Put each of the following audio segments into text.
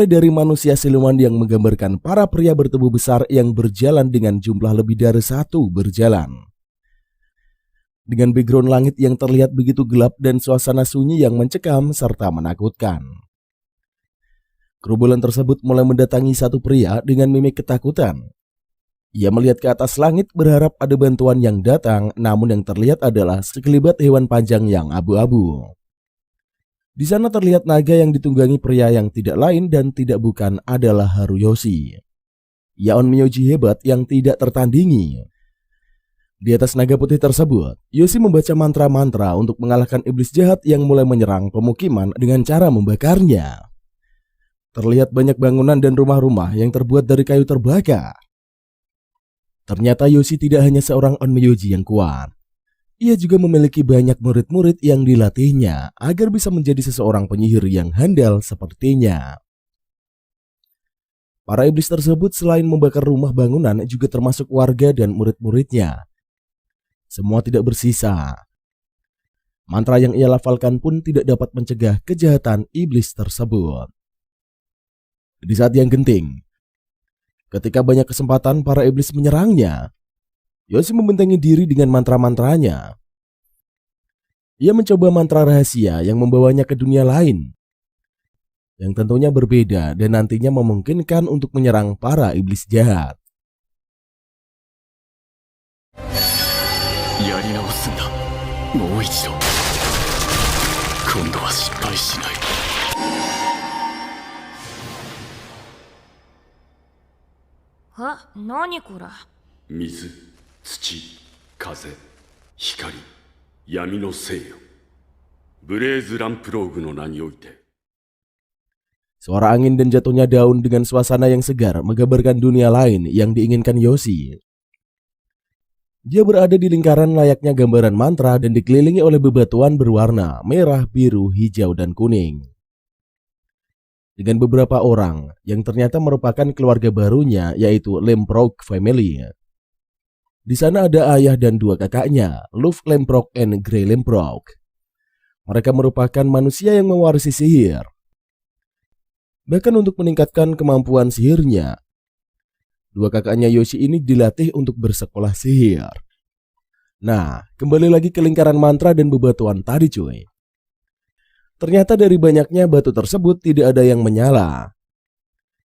Dari manusia siluman yang menggambarkan para pria bertubuh besar yang berjalan dengan jumlah lebih dari satu berjalan. Dengan background langit yang terlihat begitu gelap dan suasana sunyi yang mencekam serta menakutkan. Gerombolan tersebut mulai mendatangi satu pria dengan mimik ketakutan. Ia melihat ke atas langit berharap ada bantuan yang datang, namun yang terlihat adalah sekelibat hewan panjang yang abu-abu. Di sana terlihat naga yang ditunggangi pria yang tidak lain dan tidak bukan adalah Haruyoshi. Yaon Myoji hebat yang tidak tertandingi. Di atas naga putih tersebut, Yoshi membaca mantra-mantra untuk mengalahkan iblis jahat yang mulai menyerang pemukiman dengan cara membakarnya. Terlihat banyak bangunan dan rumah-rumah yang terbuat dari kayu terbakar. Ternyata Yoshi tidak hanya seorang onmyoji yang kuat. Ia juga memiliki banyak murid-murid yang dilatihnya agar bisa menjadi seseorang penyihir yang handal sepertinya. Para iblis tersebut selain membakar rumah bangunan juga termasuk warga dan murid-muridnya. Semua tidak bersisa. Mantra yang ia lafalkan pun tidak dapat mencegah kejahatan iblis tersebut. Di saat yang genting, ketika banyak kesempatan para iblis menyerangnya, Yoshi membentengi diri dengan mantra-mantranya. Ia mencoba mantra rahasia yang membawanya ke dunia lain, yang tentunya berbeda dan nantinya memungkinkan untuk menyerang para iblis jahat. Nani kura? 水、土、風、光、闇の聖よ。ブレーズランプローグの名において。 Suara angin dan jatuhnya daun dengan suasana yang segar menggambarkan dunia lain yang diinginkan Yoshi. Dia berada di lingkaran layaknya gambaran mantra dan dikelilingi oleh bebatuan berwarna merah, biru, hijau, dan kuning. Dengan beberapa orang yang ternyata merupakan keluarga barunya, yaitu Lamprock Family. Di sana ada ayah dan dua kakaknya, Luff Lamprock and Grey Lamprock. Mereka merupakan manusia yang mewarisi sihir. Bahkan untuk meningkatkan kemampuan sihirnya, dua kakaknya Yoshi ini dilatih untuk bersekolah sihir. Nah, kembali lagi ke lingkaran mantra dan bebatuan tadi cuy. Ternyata dari banyaknya batu tersebut tidak ada yang menyala.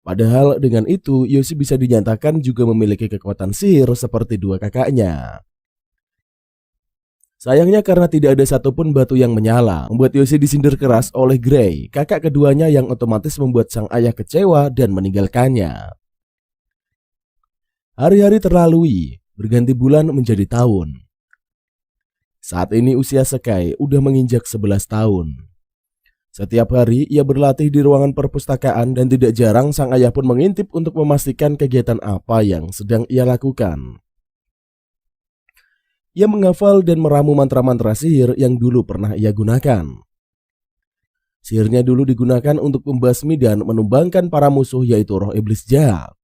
Padahal dengan itu Yoshi bisa dinyatakan juga memiliki kekuatan sihir seperti dua kakaknya. Sayangnya karena tidak ada satupun batu yang menyala, membuat Yoshi disindir keras oleh Grey, kakak keduanya, yang otomatis membuat sang ayah kecewa dan meninggalkannya. Hari-hari terlalui, berganti bulan menjadi tahun. Saat ini usia Sekai udah menginjak 11 tahun. Setiap hari ia berlatih di ruangan perpustakaan dan tidak jarang sang ayah pun mengintip untuk memastikan kegiatan apa yang sedang ia lakukan. Ia menghafal dan meramu mantra-mantra sihir yang dulu pernah ia gunakan. Sihirnya dulu digunakan untuk membasmi dan menumbangkan para musuh, yaitu roh iblis jahat.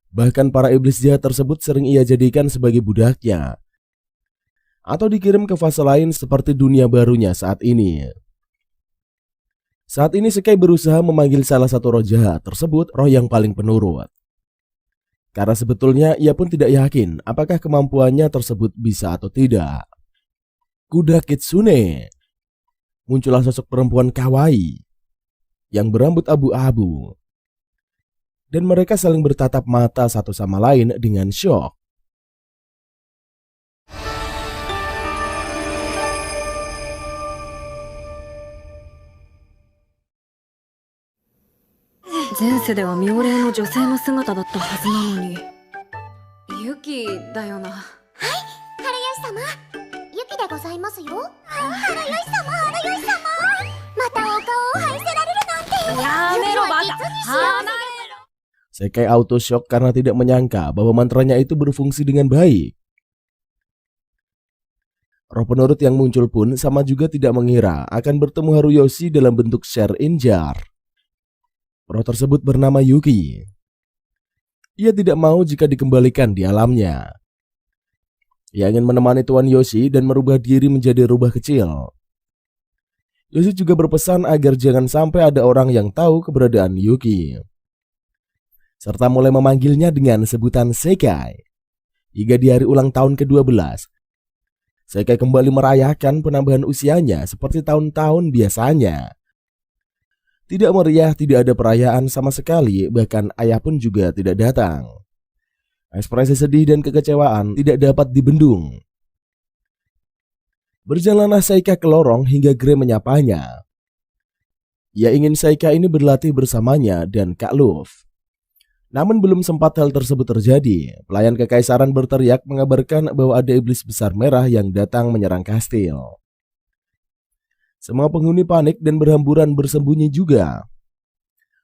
Bahkan para iblis jahat tersebut sering ia jadikan sebagai budaknya, atau dikirim ke fase lain seperti dunia barunya saat ini. Saat ini Sekai berusaha memanggil salah satu roh jahat tersebut roh yang paling penurut. Karena sebetulnya ia pun tidak yakin apakah kemampuannya tersebut bisa atau tidak. Kuda Kitsune. Muncullah sosok perempuan kawaii yang berambut abu-abu. Dan mereka saling bertatap mata satu sama lain dengan syok. Yuki だよな。はい、春吉様。ユキでございますよ。春吉様、春吉様。またお顔を拝せられるなんて。やめろバカ。 Sekai auto shock karena tidak menyangka bahwa mantranya itu berfungsi dengan baik. Roh penurut yang muncul pun sama juga tidak mengira akan bertemu Haruyoshi dalam bentuk share in jar. Roh tersebut bernama Yuki. Ia tidak mau jika dikembalikan di alamnya. Ia ingin menemani Tuan Yoshi dan merubah diri menjadi rubah kecil. Yoshi juga berpesan agar jangan sampai ada orang yang tahu keberadaan Yuki, serta mulai memanggilnya dengan sebutan Sekai. Hingga di hari ulang tahun ke-12, Sekai kembali merayakan penambahan usianya seperti tahun-tahun biasanya. Tidak meriah, tidak ada perayaan sama sekali, bahkan ayah pun juga tidak datang. Ekspresi sedih dan kekecewaan tidak dapat dibendung. Berjalanlah Seika ke lorong hingga Gray menyapanya. Ia ingin Seika ini berlatih bersamanya dan Kak Luffy. Namun belum sempat hal tersebut terjadi, pelayan kekaisaran berteriak mengabarkan bahwa ada iblis besar merah yang datang menyerang kastil. Semua penghuni panik dan berhamburan bersembunyi juga.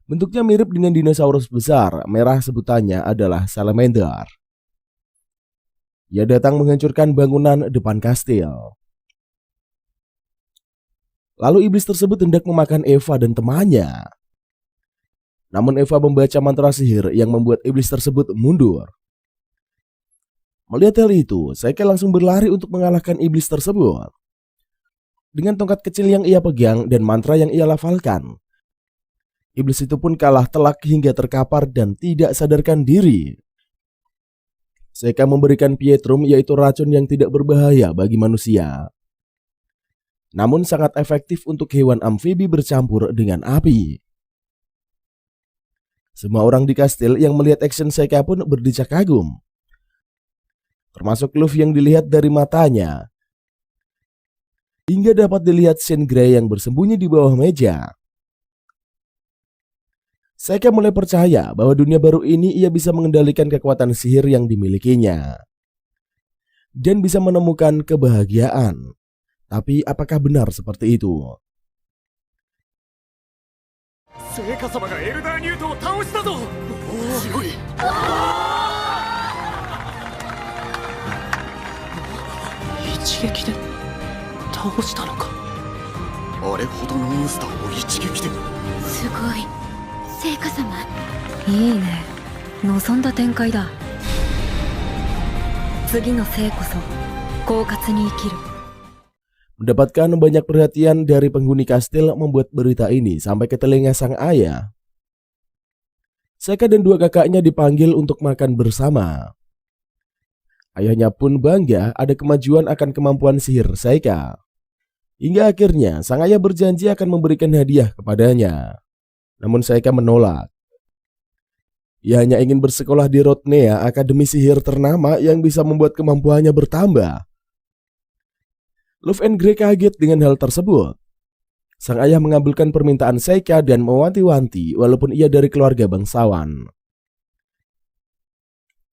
Bentuknya mirip dengan dinosaurus besar, merah sebutannya adalah Salamander. Ia datang menghancurkan bangunan depan kastil. Lalu iblis tersebut hendak memakan Eva dan temannya. Namun Eva membaca mantra sihir yang membuat iblis tersebut mundur. Melihat hal itu, Seika langsung berlari untuk mengalahkan iblis tersebut. Dengan tongkat kecil yang ia pegang dan mantra yang ia lafalkan, iblis itu pun kalah telak hingga terkapar dan tidak sadarkan diri. Seika memberikan Pietrum, yaitu racun yang tidak berbahaya bagi manusia, namun sangat efektif untuk hewan amfibi bercampur dengan api. Semua orang di kastil yang melihat action Seika pun berdecak kagum, termasuk Luffy yang dilihat dari matanya, hingga dapat dilihat Shin Gray yang bersembunyi di bawah meja. Seika mulai percaya bahwa dunia baru ini ia bisa mengendalikan kekuatan sihir yang dimilikinya dan bisa menemukan kebahagiaan. Tapi apakah benar seperti itu? 聖火様がエルダーニュートを倒したぞ。強い。一撃で倒したのか。あれほどのモンスターを一撃で。すごい。聖火様。いいね。望んだ展開だ。次の生こそ狡猾に生きる。 Mendapatkan banyak perhatian dari penghuni kastil membuat berita ini sampai ke telinga sang ayah. Seika dan dua kakaknya dipanggil untuk makan bersama. Ayahnya pun bangga ada kemajuan akan kemampuan sihir Seika. Hingga akhirnya sang ayah berjanji akan memberikan hadiah kepadanya. Namun Seika menolak. Ia hanya ingin bersekolah di Rotnea, akademi sihir ternama yang bisa membuat kemampuannya bertambah. Luffy and Gray kaget dengan hal tersebut. Sang ayah mengabulkan permintaan Seika dan mewanti-wanti walaupun ia dari keluarga bangsawan.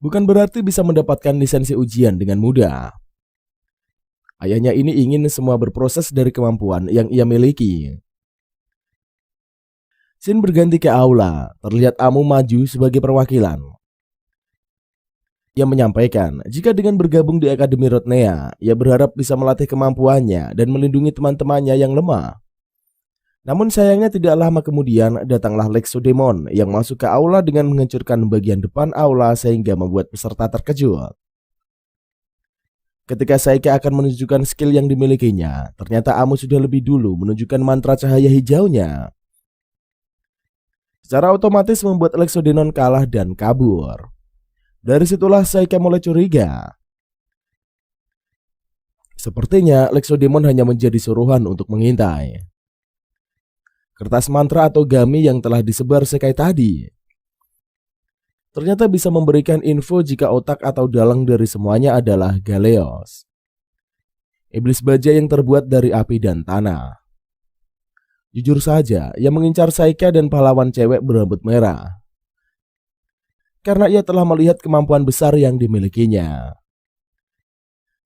Bukan berarti bisa mendapatkan lisensi ujian dengan mudah. Ayahnya ini ingin semua berproses dari kemampuan yang ia miliki. Shin berganti ke aula, terlihat Amu maju sebagai perwakilan. Ia menyampaikan jika dengan bergabung di Akademi Rotnea, ia berharap bisa melatih kemampuannya dan melindungi teman-temannya yang lemah. Namun sayangnya tidak lama kemudian datanglah Lexodemon yang masuk ke aula dengan menghancurkan bagian depan aula sehingga membuat peserta terkejut. Ketika Seika akan menunjukkan skill yang dimilikinya, ternyata Amu sudah lebih dulu menunjukkan mantra cahaya hijaunya. Secara otomatis membuat Lexodemon kalah dan kabur. Dari situlah Seika mulai curiga. Sepertinya Lexodemon hanya menjadi suruhan untuk mengintai. Kertas mantra atau gami yang telah disebar Sekai tadi ternyata bisa memberikan info jika otak atau dalang dari semuanya adalah Galeos, iblis baja yang terbuat dari api dan tanah. Jujur saja, ia mengincar Seika dan pahlawan cewek berambut merah karena ia telah melihat kemampuan besar yang dimilikinya.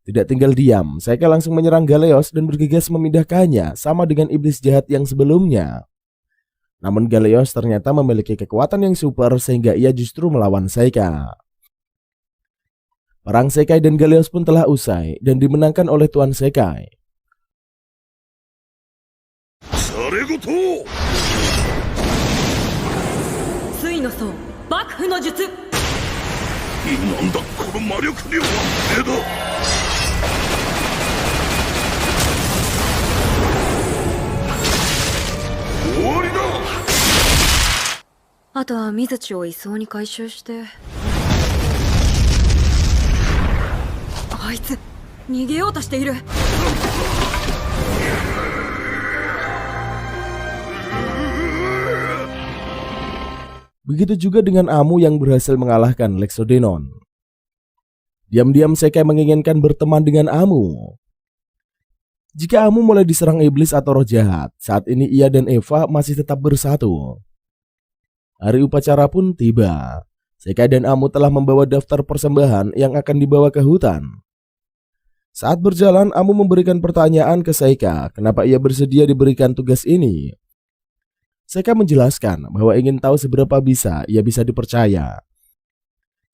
Tidak tinggal diam, Seika langsung menyerang Galeos dan bergegas memindahkannya sama dengan iblis jahat yang sebelumnya. Namun Galeos ternyata memiliki kekuatan yang super sehingga ia justru melawan Seika. Perang Sekai dan Galeos pun telah usai dan dimenangkan oleh Tuan Sekai. Sui no Sou, Bakufu no Jutsu. なんだこの魔力量は目だ。 聖あとは水地を移送に回収して。あいつ逃げようとしている。Begitu juga dengan Amu yang berhasil mengalahkan Lexodenon. Diam-diam Sekai menginginkan berteman dengan Amu. Jika Amu mulai diserang iblis atau roh jahat, saat ini ia dan Eva masih tetap bersatu. Hari upacara pun tiba. Sekai dan Amu telah membawa daftar persembahan yang akan dibawa ke hutan. Saat berjalan, Amu memberikan pertanyaan ke Seika, kenapa ia bersedia diberikan tugas ini. Seika menjelaskan bahwa ingin tahu seberapa ia bisa dipercaya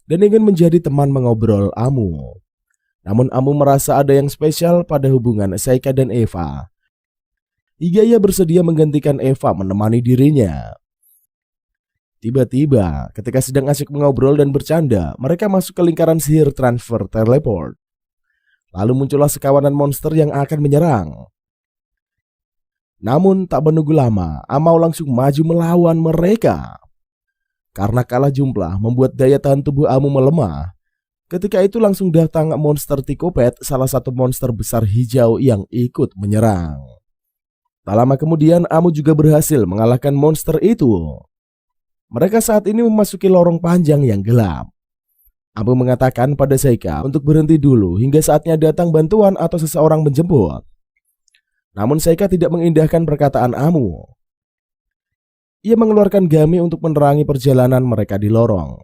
dan ingin menjadi teman mengobrol Amu. Namun Amu merasa ada yang spesial pada hubungan Seika dan Eva, hingga ia bersedia menggantikan Eva menemani dirinya. Tiba-tiba, ketika sedang asyik mengobrol dan bercanda, mereka masuk ke lingkaran sihir transfer teleport. Lalu muncullah sekawanan monster yang akan menyerang. Namun tak menunggu lama, Amau langsung maju melawan mereka. Karena kalah jumlah membuat daya tahan tubuh Amu melemah. Ketika itu langsung datang monster Tikopet, salah satu monster besar hijau yang ikut menyerang. Tak lama kemudian Amu juga berhasil mengalahkan monster itu. Mereka saat ini memasuki lorong panjang yang gelap. Amu mengatakan pada Seika untuk berhenti dulu hingga saatnya datang bantuan atau seseorang menjemput. Namun Seika tidak mengindahkan perkataan Amu. Ia mengeluarkan gami untuk menerangi perjalanan mereka di lorong.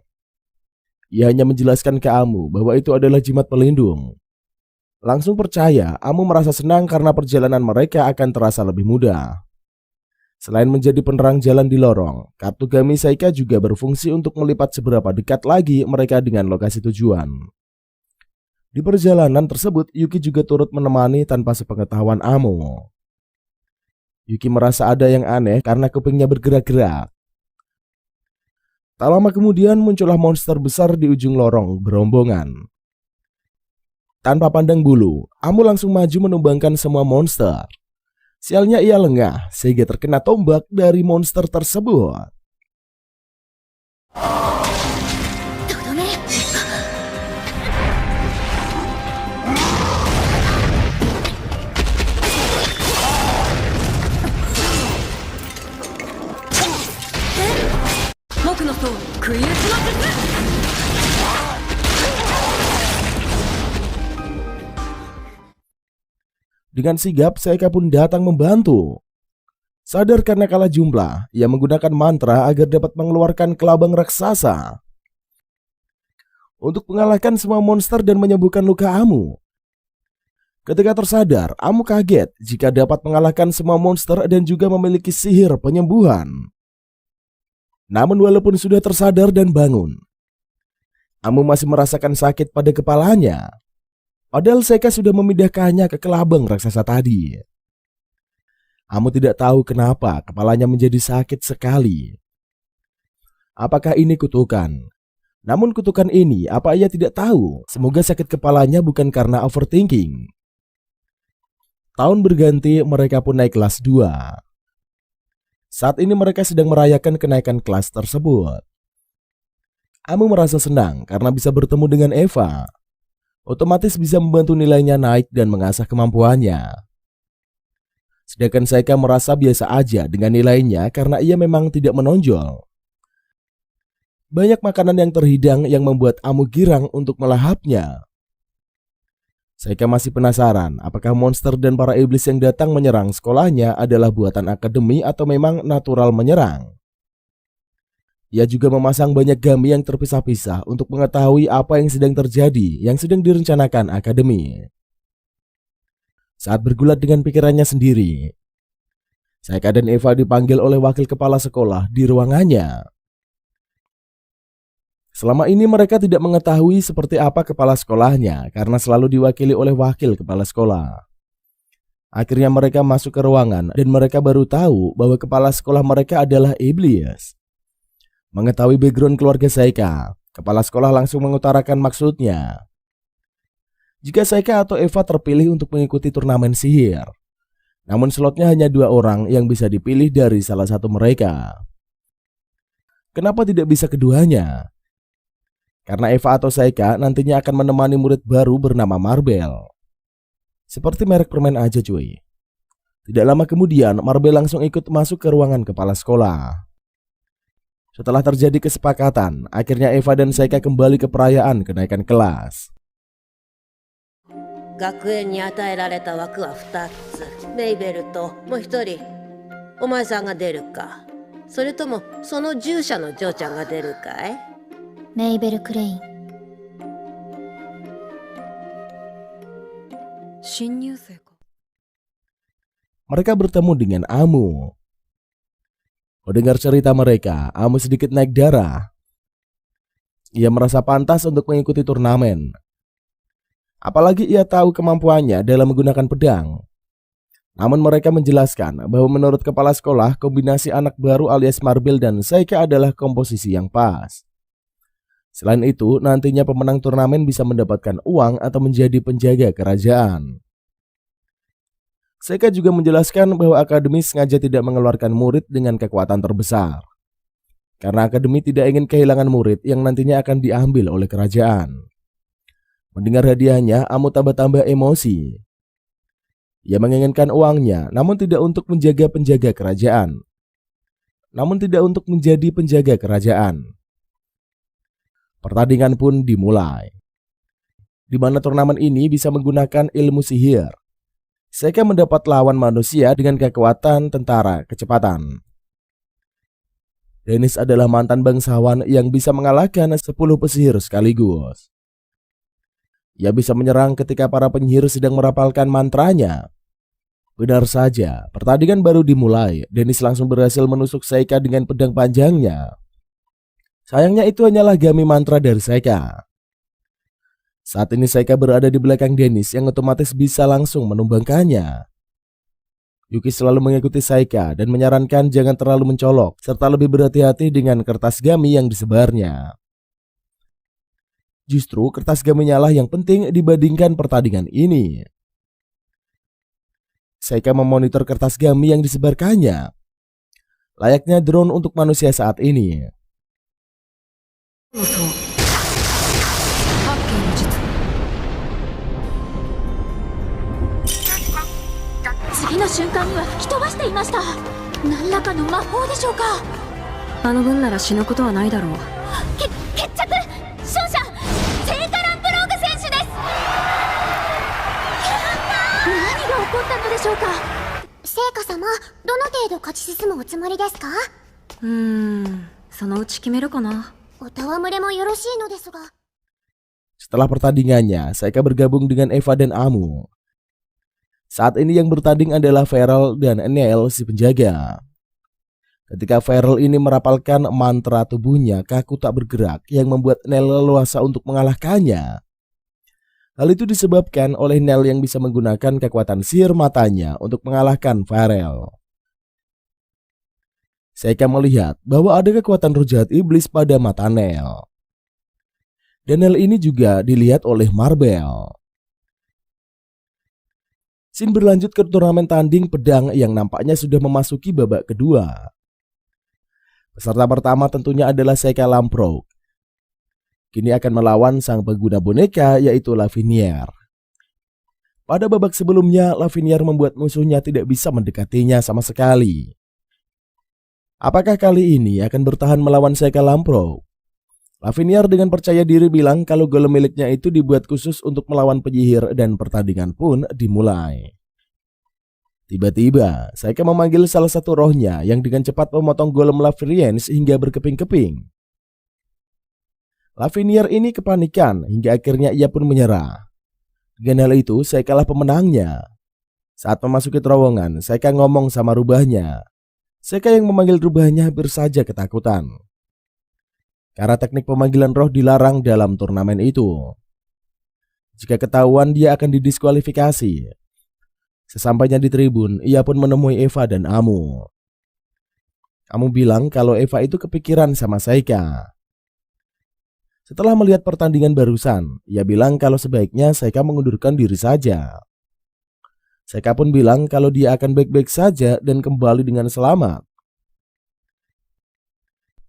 Ia hanya menjelaskan ke Amu bahwa itu adalah jimat pelindung. Langsung percaya, Amu merasa senang karena perjalanan mereka akan terasa lebih mudah. Selain menjadi penerang jalan di lorong, kartu gami Seika juga berfungsi untuk melipat seberapa dekat lagi mereka dengan lokasi tujuan. Di perjalanan tersebut, Yuki juga turut menemani tanpa sepengetahuan Amu. Yuki merasa ada yang aneh karena kupingnya bergerak-gerak. Tak lama kemudian muncullah monster besar di ujung lorong berombongan. Tanpa pandang bulu, Amu langsung maju menumbangkan semua monster. Sialnya ia lengah sehingga terkena tombak dari monster tersebut. Dengan sigap, Seika pun datang membantu. Sadar karena kalah jumlah, ia menggunakan mantra agar dapat mengeluarkan kelabang raksasa untuk mengalahkan semua monster dan menyembuhkan luka Amu. Ketika tersadar, Amu kaget jika dapat mengalahkan semua monster dan juga memiliki sihir penyembuhan. Namun walaupun sudah tersadar dan bangun, Amu masih merasakan sakit pada kepalanya. Padahal Seika sudah memindahkannya ke kelabang raksasa tadi. Amu tidak tahu kenapa kepalanya menjadi sakit sekali. Apakah ini kutukan? Namun kutukan ini apa ia tidak tahu. Semoga sakit kepalanya bukan karena overthinking. Tahun berganti, mereka pun naik kelas 2. Saat ini mereka sedang merayakan kenaikan kelas tersebut. Amu merasa senang karena bisa bertemu dengan Eva. Otomatis bisa membantu nilainya naik dan mengasah kemampuannya. Sedangkan Seika merasa biasa aja dengan nilainya karena ia memang tidak menonjol. Banyak makanan yang terhidang yang membuat Amu girang untuk melahapnya. Seika masih penasaran apakah monster dan para iblis yang datang menyerang sekolahnya adalah buatan akademi atau memang natural menyerang. Ia juga memasang banyak gami yang terpisah-pisah untuk mengetahui apa yang sedang terjadi, yang sedang direncanakan akademi. Saat bergulat dengan pikirannya sendiri, Seika dan Eva dipanggil oleh wakil kepala sekolah di ruangannya. Selama ini mereka tidak mengetahui seperti apa kepala sekolahnya karena selalu diwakili oleh wakil kepala sekolah. Akhirnya mereka masuk ke ruangan dan mereka baru tahu bahwa kepala sekolah mereka adalah iblis. Mengetahui background keluarga Seika, kepala sekolah langsung mengutarakan maksudnya. Jika Seika atau Eva terpilih untuk mengikuti turnamen sihir, Namun slotnya hanya 2 orang yang bisa dipilih dari salah satu mereka. Kenapa tidak bisa keduanya? Karena Eva atau Saika nantinya akan menemani murid baru bernama Marbel. Seperti merek permen aja cuy. Tidak lama kemudian Marbel langsung ikut masuk ke ruangan kepala sekolah. Setelah terjadi kesepakatan, akhirnya Eva dan Saika kembali ke perayaan kenaikan kelas. 学園に与えられた枠は2つ。メイベルともう1人。お前さんが出るか、それともその従者のジョーちゃんが出るかい？メイベル・クレイン。新入生か。 Mereka bertemu dengan Amu. Mendengar cerita mereka, Amu sedikit naik darah. Ia merasa pantas untuk mengikuti turnamen. Apalagi ia tahu kemampuannya dalam menggunakan pedang. Namun mereka menjelaskan bahwa menurut kepala sekolah, kombinasi anak baru alias Marbel dan Saika adalah komposisi yang pas. Selain itu, nantinya pemenang turnamen bisa mendapatkan uang atau menjadi penjaga kerajaan. Saika juga menjelaskan bahwa akademi sengaja tidak mengeluarkan murid dengan kekuatan terbesar. Karena akademi tidak ingin kehilangan murid yang nantinya akan diambil oleh kerajaan. Mendengar hadiahnya, Amu tambah-tambah emosi. Ia menginginkan uangnya, namun tidak untuk menjaga penjaga kerajaan. Namun tidak untuk menjadi penjaga kerajaan. Pertandingan pun dimulai. Di mana turnamen ini bisa menggunakan ilmu sihir. Saika mendapat lawan manusia dengan kekuatan tentara kecepatan. Dennis adalah mantan bangsawan yang bisa mengalahkan 10 pesihir sekaligus. Ia bisa menyerang ketika para penyihir sedang merapalkan mantranya. Benar saja, pertandingan baru dimulai. Dennis langsung berhasil menusuk Saika dengan pedang panjangnya. Sayangnya itu hanyalah gami mantra dari Saika. Saat ini Saika berada di belakang Dennis yang otomatis bisa langsung menumbangkannya. Yuki selalu mengikuti Saika dan menyarankan jangan terlalu mencolok serta lebih berhati-hati dengan kertas gami yang disebarnya. Justru kertas gaminya lah yang penting dibandingkan pertandingan ini. Saika memonitor kertas gami yang disebarkannya. Layaknya drone untuk manusia saat ini. 次の瞬間には吹き飛ばしていました。何らかの魔法でしょうか。あの分なら死ぬことはないだろう。決着。勝者聖火ランプローグ選手です。何が起こったのでしょうか。聖火様、どの程度勝ち進むおつもりですか。そのうち決めるかな。お戯れもよろしいのですが。 Setelah pertandingannya, Saika bergabung dengan Eva dan Amu. Saat ini yang bertanding adalah Feral dan Neil si penjaga. Ketika Feral ini merapalkan mantra tubuhnya kaku tak bergerak yang membuat Neil leluasa untuk mengalahkannya. Hal itu disebabkan oleh Neil yang bisa menggunakan kekuatan sihir matanya untuk mengalahkan Feral. Saika melihat bahwa ada kekuatan roh jahat iblis pada mata Neil. Dan Neil ini juga dilihat oleh Marbel. Scene berlanjut ke turnamen tanding pedang yang nampaknya sudah memasuki babak kedua. Peserta pertama tentunya adalah Saika Lamprogue. Kini akan melawan sang pengguna boneka yaitu Lavinier. Pada babak sebelumnya, Lavinier membuat musuhnya tidak bisa mendekatinya sama sekali. Apakah kali ini akan bertahan melawan Saika Lamprogue? Lavinier dengan percaya diri bilang kalau golem miliknya itu dibuat khusus untuk melawan penyihir dan pertandingan pun dimulai. Tiba-tiba, Saika memanggil salah satu rohnya yang dengan cepat memotong golem Lavinier hingga berkeping-keping. Lavinier ini kepanikan hingga akhirnya ia pun menyerah. Dengan hal itu, Saika lah pemenangnya. Saat memasuki terowongan, Saika ngomong sama rubahnya. Saika yang memanggil rubahnya hampir saja ketakutan. Karena teknik pemanggilan roh dilarang dalam turnamen itu. Jika ketahuan dia akan didiskualifikasi. Sesampainya di tribun, ia pun menemui Eva dan Amu. Amu bilang kalau Eva itu kepikiran sama Saika. Setelah melihat pertandingan barusan, ia bilang kalau sebaiknya Saika mengundurkan diri saja. Seika pun bilang kalau dia akan baik-baik saja dan kembali dengan selamat.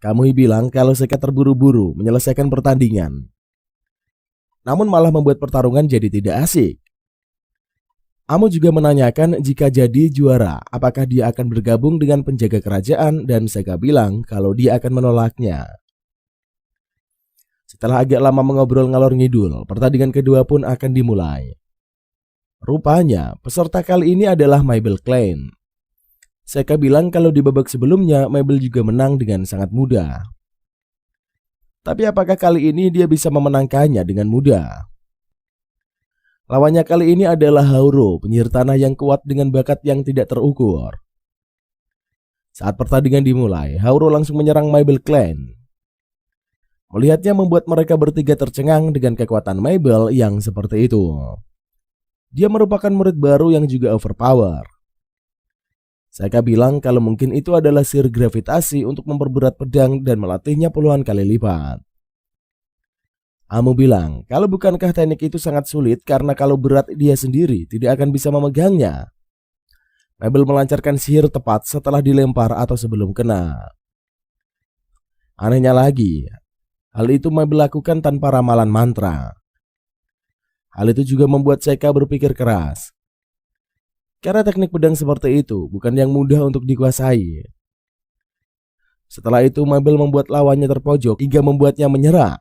Kamui bilang kalau Seika terburu-buru menyelesaikan pertandingan, namun malah membuat pertarungan jadi tidak asik. Amo juga menanyakan jika jadi juara, apakah dia akan bergabung dengan penjaga kerajaan, dan Seika bilang kalau dia akan menolaknya. Setelah agak lama mengobrol ngalor ngidul, pertandingan kedua pun akan dimulai. Rupanya, peserta kali ini adalah Mabel Klein. Seika bilang kalau di babak sebelumnya Mabel juga menang dengan sangat mudah. Tapi apakah kali ini dia bisa memenangkannya dengan mudah? Lawannya kali ini adalah Hauro, penyihir tanah yang kuat dengan bakat yang tidak terukur. Saat pertandingan dimulai, Hauro langsung menyerang Mabel Klein. Melihatnya membuat mereka bertiga tercengang dengan kekuatan Mabel yang seperti itu. Dia merupakan murid baru yang juga overpower. Seika bilang kalau mungkin itu adalah sihir gravitasi untuk memperberat pedang dan melatihnya puluhan kali lipat. Amo bilang kalau bukankah teknik itu sangat sulit karena kalau berat dia sendiri tidak akan bisa memegangnya. Mabel melancarkan sihir tepat setelah dilempar atau sebelum kena. Anehnya lagi, hal itu Mabel lakukan tanpa ramalan mantra. Hal itu juga membuat Seika berpikir keras. Karena teknik pedang seperti itu bukan yang mudah untuk dikuasai. Setelah itu Mabel membuat lawannya terpojok hingga membuatnya menyerah.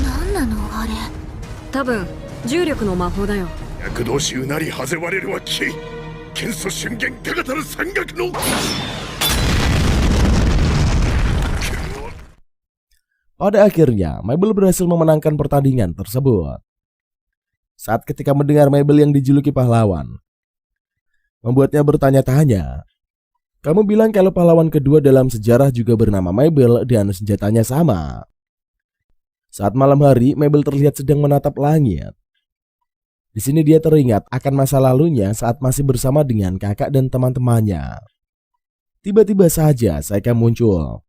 Nana no are? 多分重力の魔法だよ。躍動しうなりはぜわれるはき剣祖瞬間かがたる山岳の Pada akhirnya, Mabel berhasil memenangkan pertandingan tersebut. Saat ketika mendengar Mabel yang dijuluki pahlawan, membuatnya bertanya-tanya. Kamu bilang kalau pahlawan kedua dalam sejarah juga bernama Mabel dan senjatanya sama. Saat malam hari, Mabel terlihat sedang menatap langit. Di sini dia teringat akan masa lalunya saat masih bersama dengan kakak dan teman-temannya. Tiba-tiba saja Seika muncul,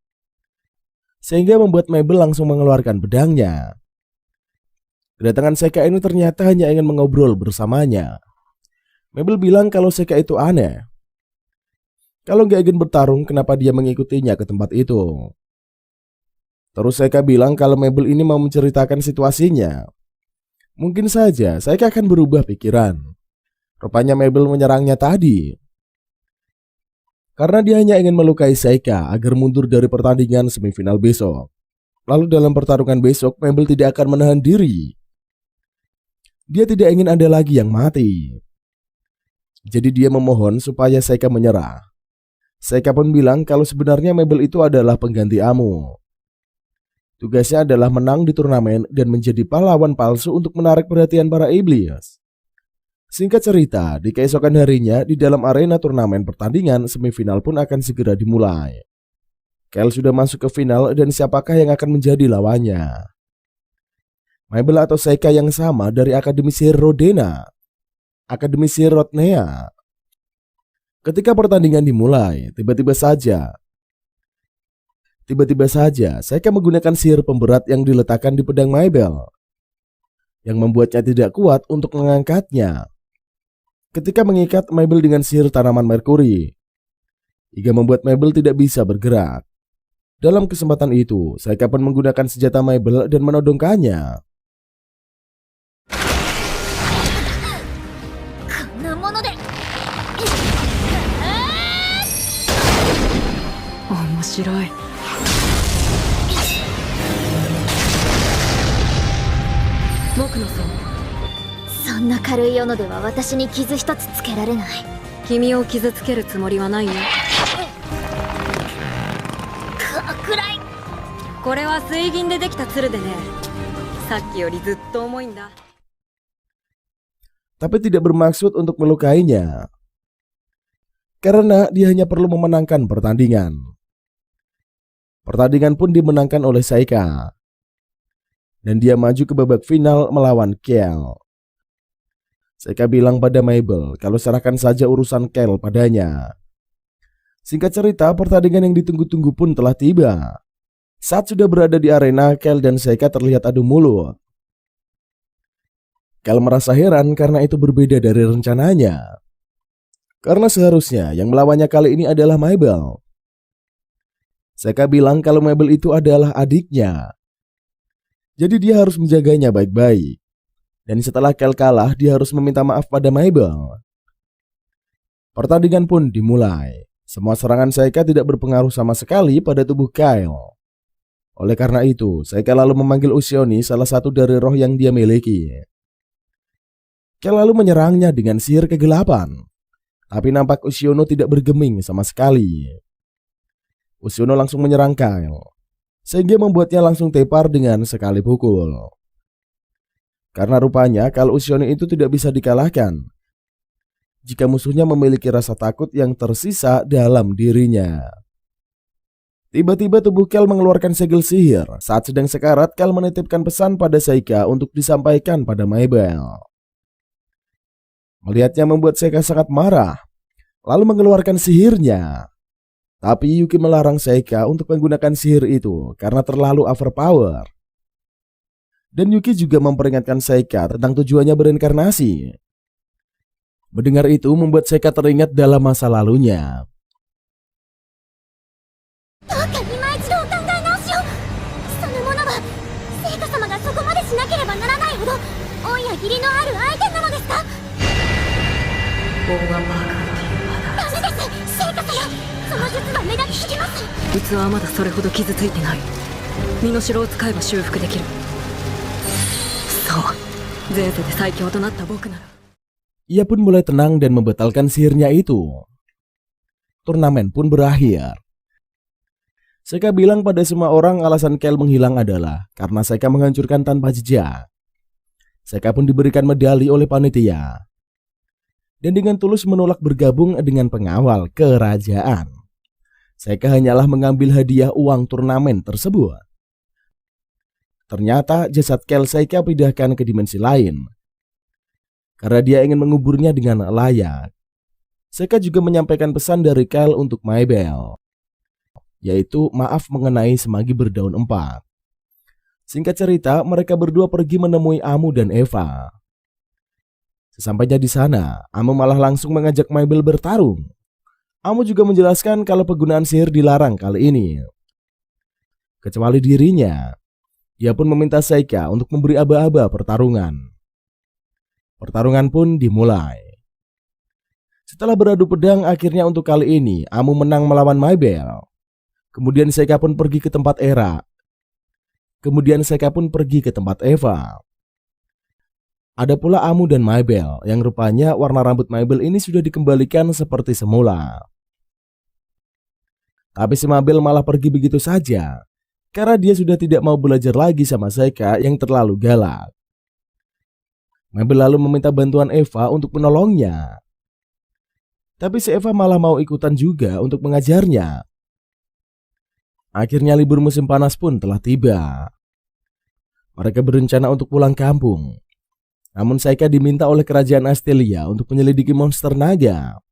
sehingga membuat Mabel langsung mengeluarkan pedangnya. Kedatangan Seika ini ternyata hanya ingin mengobrol bersamanya. Mabel bilang kalau Seika itu aneh. Kalau nggak ingin bertarung, kenapa dia mengikutinya ke tempat itu? Terus Seika bilang kalau Mabel ini mau menceritakan situasinya. Mungkin saja Seika akan berubah pikiran. Rupanya Mabel menyerangnya tadi karena dia hanya ingin melukai Seika agar mundur dari pertandingan semifinal besok. Lalu dalam pertarungan besok, Mabel tidak akan menahan diri. Dia tidak ingin ada lagi yang mati. Jadi dia memohon supaya Seika menyerah. Seika pun bilang kalau sebenarnya Mabel itu adalah pengganti Amo. Tugasnya adalah menang di turnamen dan menjadi pahlawan palsu untuk menarik perhatian para iblis. Singkat cerita, di keesokan harinya di dalam arena turnamen pertandingan semifinal pun akan segera dimulai. Kel sudah masuk ke final dan siapakah yang akan menjadi lawannya? Mabel atau Seika yang sama dari Akademi Sihir Rodena, Akademi Sihir Rodnea. Ketika pertandingan dimulai, tiba-tiba saja Seika menggunakan sihir pemberat yang diletakkan di pedang Mabel, yang membuatnya tidak kuat untuk mengangkatnya. Ketika mengikat Mabel dengan sihir tanaman Merkuri, hingga membuat Mabel tidak bisa bergerak. Dalam kesempatan itu, Seika pun menggunakan senjata Mabel dan menodongkannya. Omoshiroi. 僕のせい。そんな軽い斧では私に傷一つつけられない。君を傷つけるつもりはないよ。暗い。これは水銀でできた鶴でね。さっきよりずっと重いんだ。 Tapi tidak bermaksud untuk melukainya, karena dia hanya perlu memenangkan pertandingan. Pertandingan pun dimenangkan oleh Seika, dan dia maju ke babak final melawan Kel. Seika bilang pada Mabel kalau serahkan saja urusan Kel padanya. Singkat cerita, pertandingan yang ditunggu-tunggu pun telah tiba. Saat sudah berada di arena, Kel dan Seika terlihat adu mulut. Kel merasa heran karena itu berbeda dari rencananya. Karena seharusnya yang melawannya kali ini adalah Mabel. Seika bilang kalau Mabel itu adalah adiknya. Jadi dia harus menjaganya baik-baik. Dan setelah Kel kalah, dia harus meminta maaf pada Mabel. Pertandingan pun dimulai. Semua serangan Seika tidak berpengaruh sama sekali pada tubuh Kyle. Oleh karena itu, Seika lalu memanggil Usioni, salah satu dari roh yang dia miliki. Kyle lalu menyerangnya dengan sihir kegelapan. Tapi nampak Usiono tidak bergeming sama sekali. Usiono langsung menyerang Kyle, sehingga membuatnya langsung tepar dengan sekali pukul. Karena rupanya kalau Usiono itu tidak bisa dikalahkan jika musuhnya memiliki rasa takut yang tersisa dalam dirinya. Tiba-tiba tubuh Kel mengeluarkan segel sihir. Saat sedang sekarat, Kel menitipkan pesan pada Seika untuk disampaikan pada Mabel. Melihatnya membuat Seika sangat marah, lalu mengeluarkan sihirnya. Tapi Yuki melarang Seika untuk menggunakan sihir itu karena terlalu overpower. Dan Yuki juga memperingatkan Seika tentang tujuannya berinkarnasi. Mendengar itu membuat Seika teringat dalam masa lalunya. Ia pun mulai tenang dan membatalkan sihirnya itu. Turnamen pun berakhir. Seika bilang pada semua orang alasan Kel menghilang adalah karena Seika menghancurkan tanpa jejak. Seika pun diberikan medali oleh panitia. Dan dengan tulus menolak bergabung dengan pengawal kerajaan. Seika hanyalah mengambil hadiah uang turnamen tersebut. Ternyata jasad Kel Seika pindahkan ke dimensi lain. Karena dia ingin menguburnya dengan layak. Seika juga menyampaikan pesan dari Kel untuk Mabel, yaitu maaf mengenai semagi berdaun 4. Singkat cerita, mereka berdua pergi menemui Amu dan Eva. Sesampainya di sana, Amu malah langsung mengajak Mabel bertarung. Amu juga menjelaskan kalau penggunaan sihir dilarang kali ini, kecuali dirinya. Dia pun meminta Seika untuk memberi aba-aba pertarungan. Pertarungan pun dimulai. Setelah beradu pedang, akhirnya untuk kali ini Amu menang melawan Mabel. Kemudian Seika pun pergi ke tempat Era. Kemudian Seika pun pergi ke tempat Eva. Ada pula Amu dan Mabel, yang rupanya warna rambut Mabel ini sudah dikembalikan seperti semula. Tapi si Mabel malah pergi begitu saja, karena dia sudah tidak mau belajar lagi sama Seika yang terlalu galak. Mabel lalu meminta bantuan Eva untuk menolongnya. Tapi si Eva malah mau ikutan juga untuk mengajarnya. Akhirnya libur musim panas pun telah tiba. Mereka berencana untuk pulang kampung. Namun Seika diminta oleh kerajaan Astelia untuk menyelidiki monster naga.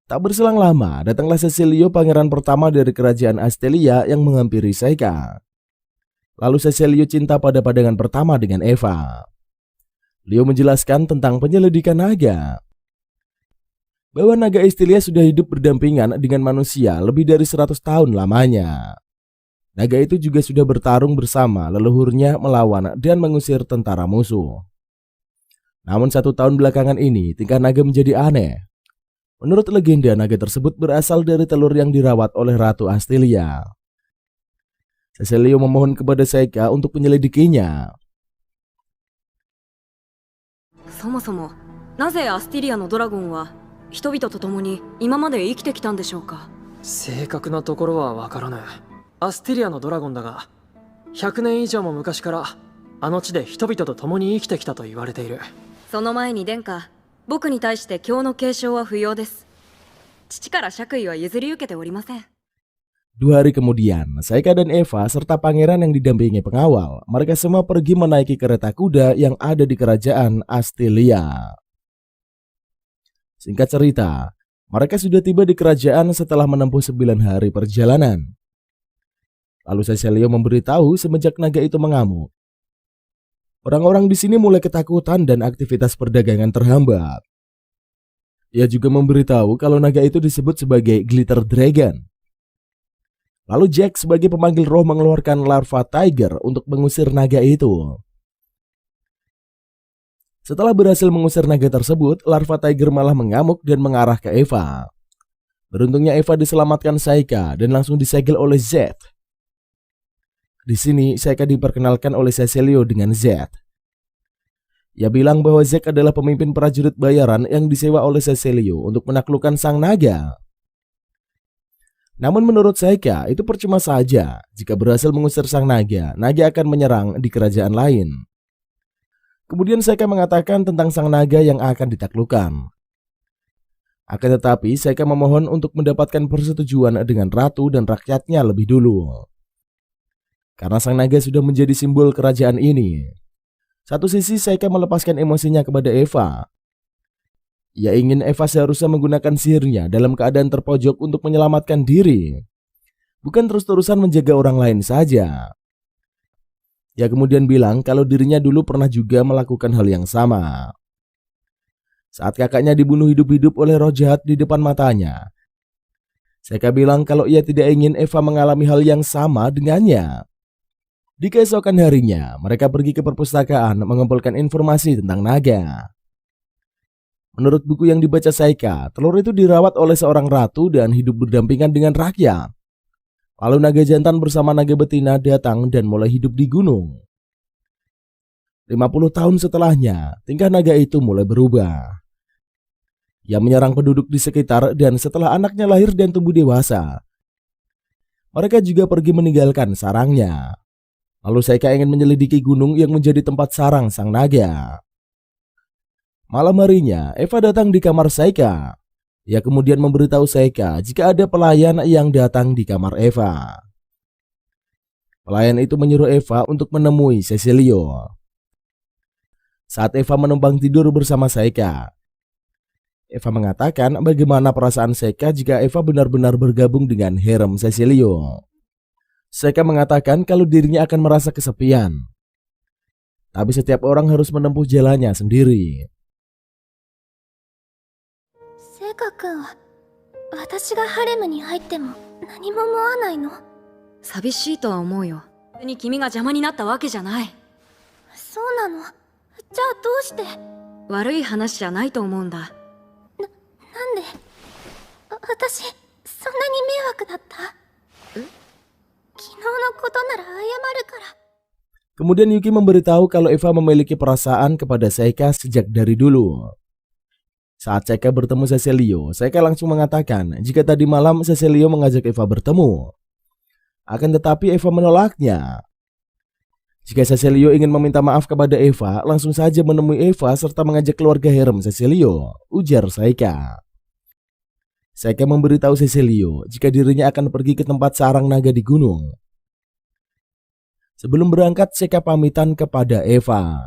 Tak berselang lama, datanglah Cecilio, pangeran pertama dari kerajaan Astelia yang menghampiri Seika. Lalu Cecilio cinta pada pandangan pertama dengan Eva. Leo menjelaskan tentang penyelidikan naga, bahwa naga Astelia sudah hidup berdampingan dengan manusia lebih dari 100 tahun lamanya. Naga itu juga sudah bertarung bersama leluhurnya melawan dan mengusir tentara musuh. Namun 1 tahun belakangan ini tingkah naga menjadi aneh. Menurut legenda, naga tersebut berasal dari telur yang dirawat oleh Ratu Astelia. Cecilio memohon kepada Seika untuk menyelidikinya. そもそもなぜアスティリアのドラゴンは人々と共に今まで生きてきたんでしょうか。正確なところはわからぬ。アスティリアのドラゴンだが、100年以上も昔からあの地で人々と共に生きてきたと言われている。その前に殿下、僕に対して教の継承は不要です。父から爵位は譲り受けておりません。 2 hari kemudian, Seika dan Eva serta pangeran yang didampingi pengawal, mereka semua pergi menaiki kereta kuda yang ada di kerajaan Astelia. Singkat cerita, mereka sudah tiba di kerajaan setelah menempuh 9 hari perjalanan. Lalu Cecilio memberitahu semenjak naga itu mengamuk. Orang-orang di sini mulai ketakutan dan aktivitas perdagangan terhambat. Ia juga memberitahu kalau naga itu disebut sebagai Glitter Dragon. Lalu Jack sebagai pemanggil roh mengeluarkan larva tiger untuk mengusir naga itu. Setelah berhasil mengusir naga tersebut, larva tiger malah mengamuk dan mengarah ke Eva. Beruntungnya Eva diselamatkan Saika dan langsung disegel oleh Z. Di sini Saika diperkenalkan oleh Cecilio dengan Z. Ia bilang bahwa Zack adalah pemimpin prajurit bayaran yang disewa oleh Cecilio untuk menaklukkan sang naga. Namun menurut Saika itu percuma saja. Jika berhasil mengusir sang naga, naga akan menyerang di kerajaan lain. Kemudian Saika mengatakan tentang sang naga yang akan ditaklukkan. Akan tetapi Saika memohon untuk mendapatkan persetujuan dengan ratu dan rakyatnya lebih dulu. Karena sang naga sudah menjadi simbol kerajaan ini. Satu sisi Saika melepaskan emosinya kepada Eva. Ia ingin Eva seharusnya menggunakan sihirnya dalam keadaan terpojok untuk menyelamatkan diri. Bukan terus-terusan menjaga orang lain saja. Ia kemudian bilang kalau dirinya dulu pernah juga melakukan hal yang sama. Saat kakaknya dibunuh hidup-hidup oleh roh jahat di depan matanya. Saika bilang kalau ia tidak ingin Eva mengalami hal yang sama dengannya. Di keesokan harinya, mereka pergi ke perpustakaan mengumpulkan informasi tentang naga. Menurut buku yang dibaca Saika, telur itu dirawat oleh seorang ratu dan hidup berdampingan dengan rakyat. Lalu naga jantan bersama naga betina datang dan mulai hidup di gunung. 50 tahun setelahnya, tingkah naga itu mulai berubah. Ia menyerang penduduk di sekitar dan setelah anaknya lahir dan tumbuh dewasa, mereka juga pergi meninggalkan sarangnya. Lalu Saika ingin menyelidiki gunung yang menjadi tempat sarang sang naga. Malam harinya, Eva datang di kamar Saika. Ia kemudian memberitahu Saika jika ada pelayan yang datang di kamar Eva. Pelayan itu menyuruh Eva untuk menemui Cecilio. Saat Eva menumpang tidur bersama Saika, Eva mengatakan bagaimana perasaan Saika jika Eva benar-benar bergabung dengan harem Cecilio. Saika mengatakan kalau dirinya akan merasa kesepian. Tapi setiap orang harus menempuh jalannya sendiri. セイカ君は私がハレムに入っても何も思わないの？寂しいとは思うよ。別に君が邪魔になったわけじゃない。そうなの？じゃあどうして？悪い話じゃないと思うんだ。なんで？私そんなに迷惑だった？昨日のことなら謝るから。Kemudian Yuki memberitahu kalau Eva memiliki perasaan kepada Saika sejak dari dulu. Saat Saika bertemu Cecilio, Saika langsung mengatakan jika tadi malam Cecilio mengajak Eva bertemu. Akan tetapi Eva menolaknya. Jika Cecilio ingin meminta maaf kepada Eva, langsung saja menemui Eva serta mengajak keluarga harem Cecilio, ujar Saika. Saika memberitahu Cecilio jika dirinya akan pergi ke tempat sarang naga di gunung. Sebelum berangkat, Saika pamitan kepada Eva.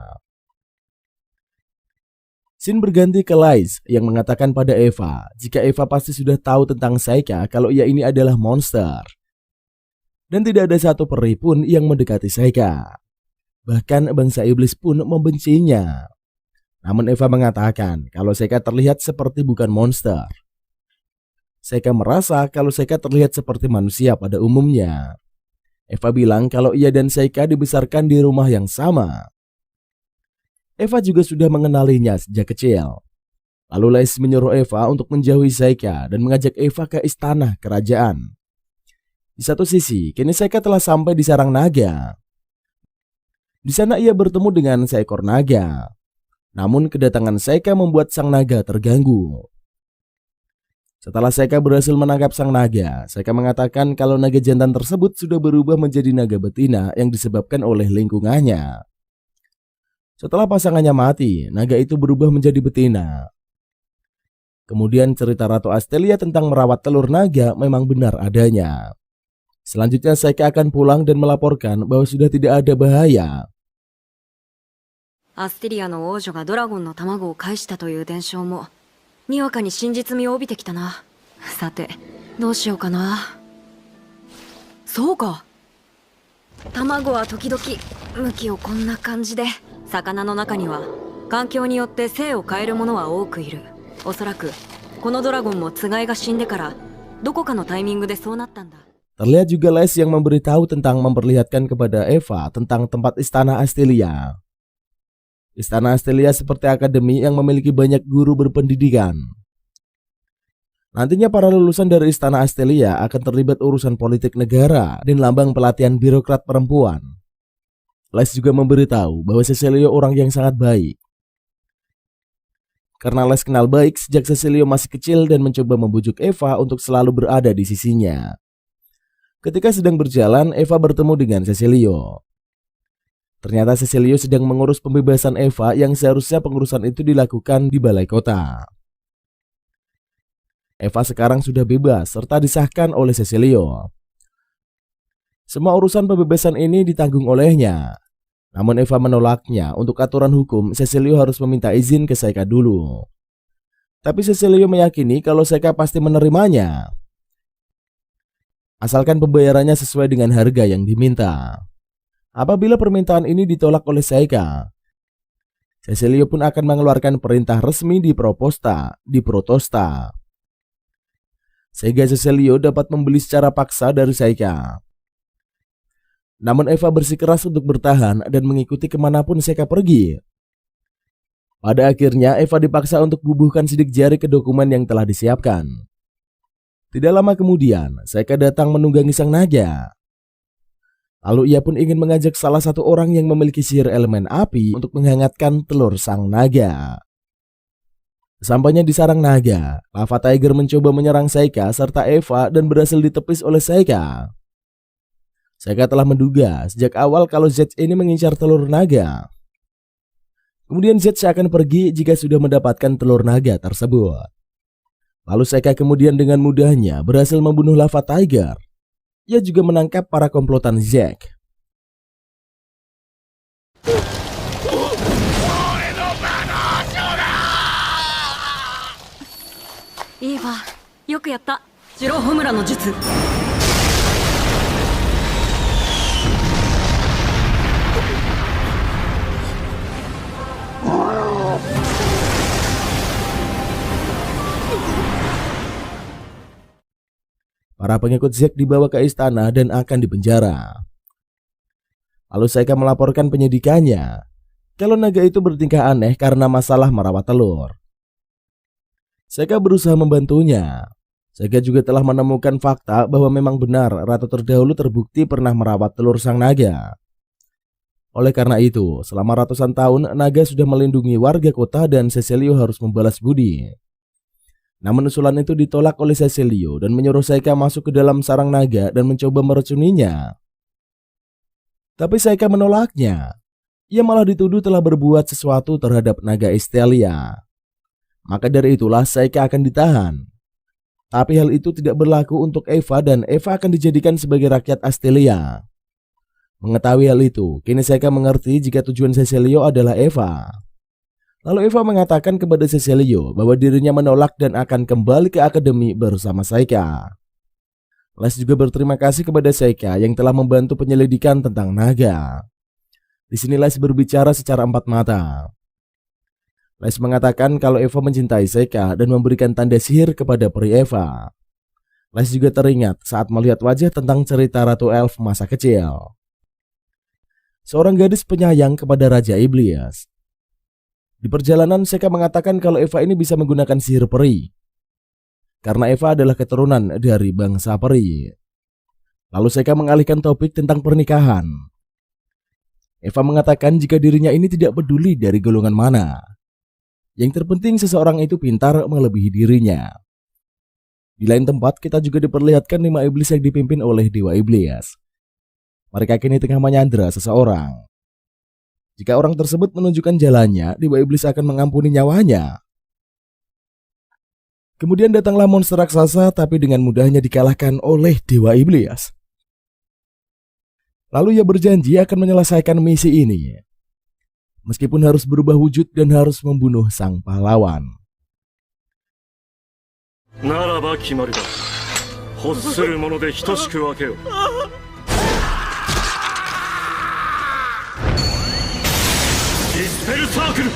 Scene berganti ke Lies yang mengatakan pada Eva jika Eva pasti sudah tahu tentang Saika kalau ia ini adalah monster. Dan tidak ada satu peri pun yang mendekati Saika. Bahkan bangsa iblis pun membencinya. Namun Eva mengatakan kalau Saika terlihat seperti bukan monster. Saika merasa kalau Saika terlihat seperti manusia pada umumnya. Eva bilang kalau ia dan Saika dibesarkan di rumah yang sama. Eva juga sudah mengenalinya sejak kecil. Lalu Lies menyuruh Eva untuk menjauhi Saika dan mengajak Eva ke istana kerajaan. Di satu sisi, kini Saika telah sampai di sarang naga. Di sana ia bertemu dengan seekor naga. Namun kedatangan Saika membuat sang naga terganggu. Setelah Saika berhasil menangkap sang naga, Saika mengatakan kalau naga jantan tersebut sudah berubah menjadi naga betina yang disebabkan oleh lingkungannya. Setelah pasangannya mati, naga itu berubah menjadi betina. Kemudian cerita Ratu Astelia tentang merawat telur naga memang benar adanya. Selanjutnya Saika akan pulang dan melaporkan bahwa sudah tidak ada bahaya. アステリアの王女がドラゴンの卵を返したという伝承もにわかに真実味を帯びてきたな。さて、どうしようかな。そうか。卵は時々向きをこんな感じで、魚の中には環境によって性を変えるものは多くいる。おそらくこのドラゴンもつがいが死んでからどこかのタイミングでそうなったんだ。Terlihat juga Les yang memberitahu tentang memperlihatkan kepada Eva tentang tempat Istana Astelia. Istana Astelia seperti akademi yang memiliki banyak guru berpendidikan. Nantinya para lulusan dari Istana Astelia akan terlibat urusan politik negara dan lambang pelatihan birokrat perempuan. Les juga memberitahu bahwa Cecilio orang yang sangat baik. Karena Les kenal baik sejak Cecilio masih kecil dan mencoba membujuk Eva untuk selalu berada di sisinya. Ketika sedang berjalan, Eva bertemu dengan Cecilio. Ternyata Cecilio sedang mengurus pembebasan Eva yang seharusnya pengurusan itu dilakukan di balai kota. Eva sekarang sudah bebas serta disahkan oleh Cecilio. Semua urusan pembebasan ini ditanggung olehnya. Namun Eva menolaknya. Untuk aturan hukum, Cecilio harus meminta izin ke Saika dulu. Tapi Cecilio meyakini kalau Saika pasti menerimanya, asalkan pembayarannya sesuai dengan harga yang diminta. Apabila permintaan ini ditolak oleh Saika, Cecilio pun akan mengeluarkan perintah resmi di Proposta, di Protosta, sehingga Cecilio dapat membeli secara paksa dari Saika. Namun Eva bersikeras untuk bertahan dan mengikuti kemanapun Saika pergi. Pada akhirnya Eva dipaksa untuk bubuhkan sidik jari ke dokumen yang telah disiapkan. Tidak lama kemudian, Saika datang menunggangi sang naga. Lalu ia pun ingin mengajak salah satu orang yang memiliki sihir elemen api untuk menghangatkan telur sang naga. Sampainya di sarang naga, Lava Tiger mencoba menyerang Saika serta Eva dan berhasil ditepis oleh Saika. Saika telah menduga sejak awal kalau Zed ini mengincar telur naga. Kemudian Zed akan pergi jika sudah mendapatkan telur naga tersebut. Lalu Saika kemudian dengan mudahnya berhasil membunuh Lava Tiger. Ia juga menangkap para komplotan Zack. Eva, よくやった。ジローホムラの術。Para pengikut Zack dibawa ke istana dan akan dipenjara. Lalu Saika melaporkan penyidikannya kalau naga itu bertingkah aneh karena masalah merawat telur. Saika berusaha membantunya. Saika juga telah menemukan fakta bahwa memang benar ratu terdahulu terbukti pernah merawat telur sang naga. Oleh karena itu, selama ratusan tahun naga sudah melindungi warga kota dan Cecilio harus membalas budi. Namun usulan itu ditolak oleh Cecilio dan menyuruh Saika masuk ke dalam sarang naga dan mencoba meracuninya. Tapi Saika menolaknya. Ia malah dituduh telah berbuat sesuatu terhadap naga Estelia. Maka dari itulah Saika akan ditahan. Tapi hal itu tidak berlaku untuk Eva dan Eva akan dijadikan sebagai rakyat Astelia. Mengetahui hal itu, kini Saika mengerti jika tujuan Cecilio adalah Eva. Lalu Eva mengatakan kepada Cecilio bahwa dirinya menolak dan akan kembali ke akademi bersama Saika. Les juga berterima kasih kepada Saika yang telah membantu penyelidikan tentang naga. Di sini Les berbicara secara empat mata. Les mengatakan kalau Eva mencintai Saika dan memberikan tanda sihir kepada peri Eva. Les juga teringat saat melihat wajah tentang cerita Ratu Elf masa kecil. Seorang gadis penyayang kepada Raja Iblis. Di perjalanan Saika mengatakan kalau Eva ini bisa menggunakan sihir peri. Karena Eva adalah keturunan dari bangsa peri. Lalu Saika mengalihkan topik tentang pernikahan. Eva mengatakan jika dirinya ini tidak peduli dari golongan mana. Yang terpenting seseorang itu pintar melebihi dirinya. Di lain tempat kita juga diperlihatkan 5 iblis yang dipimpin oleh Dewa Iblis. Mereka kini tengah menyandera seseorang. Jika orang tersebut menunjukkan jalannya, Dewa Iblis akan mengampuni nyawanya. Kemudian datanglah monster raksasa tapi dengan mudahnya dikalahkan oleh Dewa Iblis. Lalu ia berjanji akan menyelesaikan misi ini. Meskipun harus berubah wujud dan harus membunuh sang pahlawan. ならば決まりだ。欲するもので等しく分けよ。ディスペルサークル。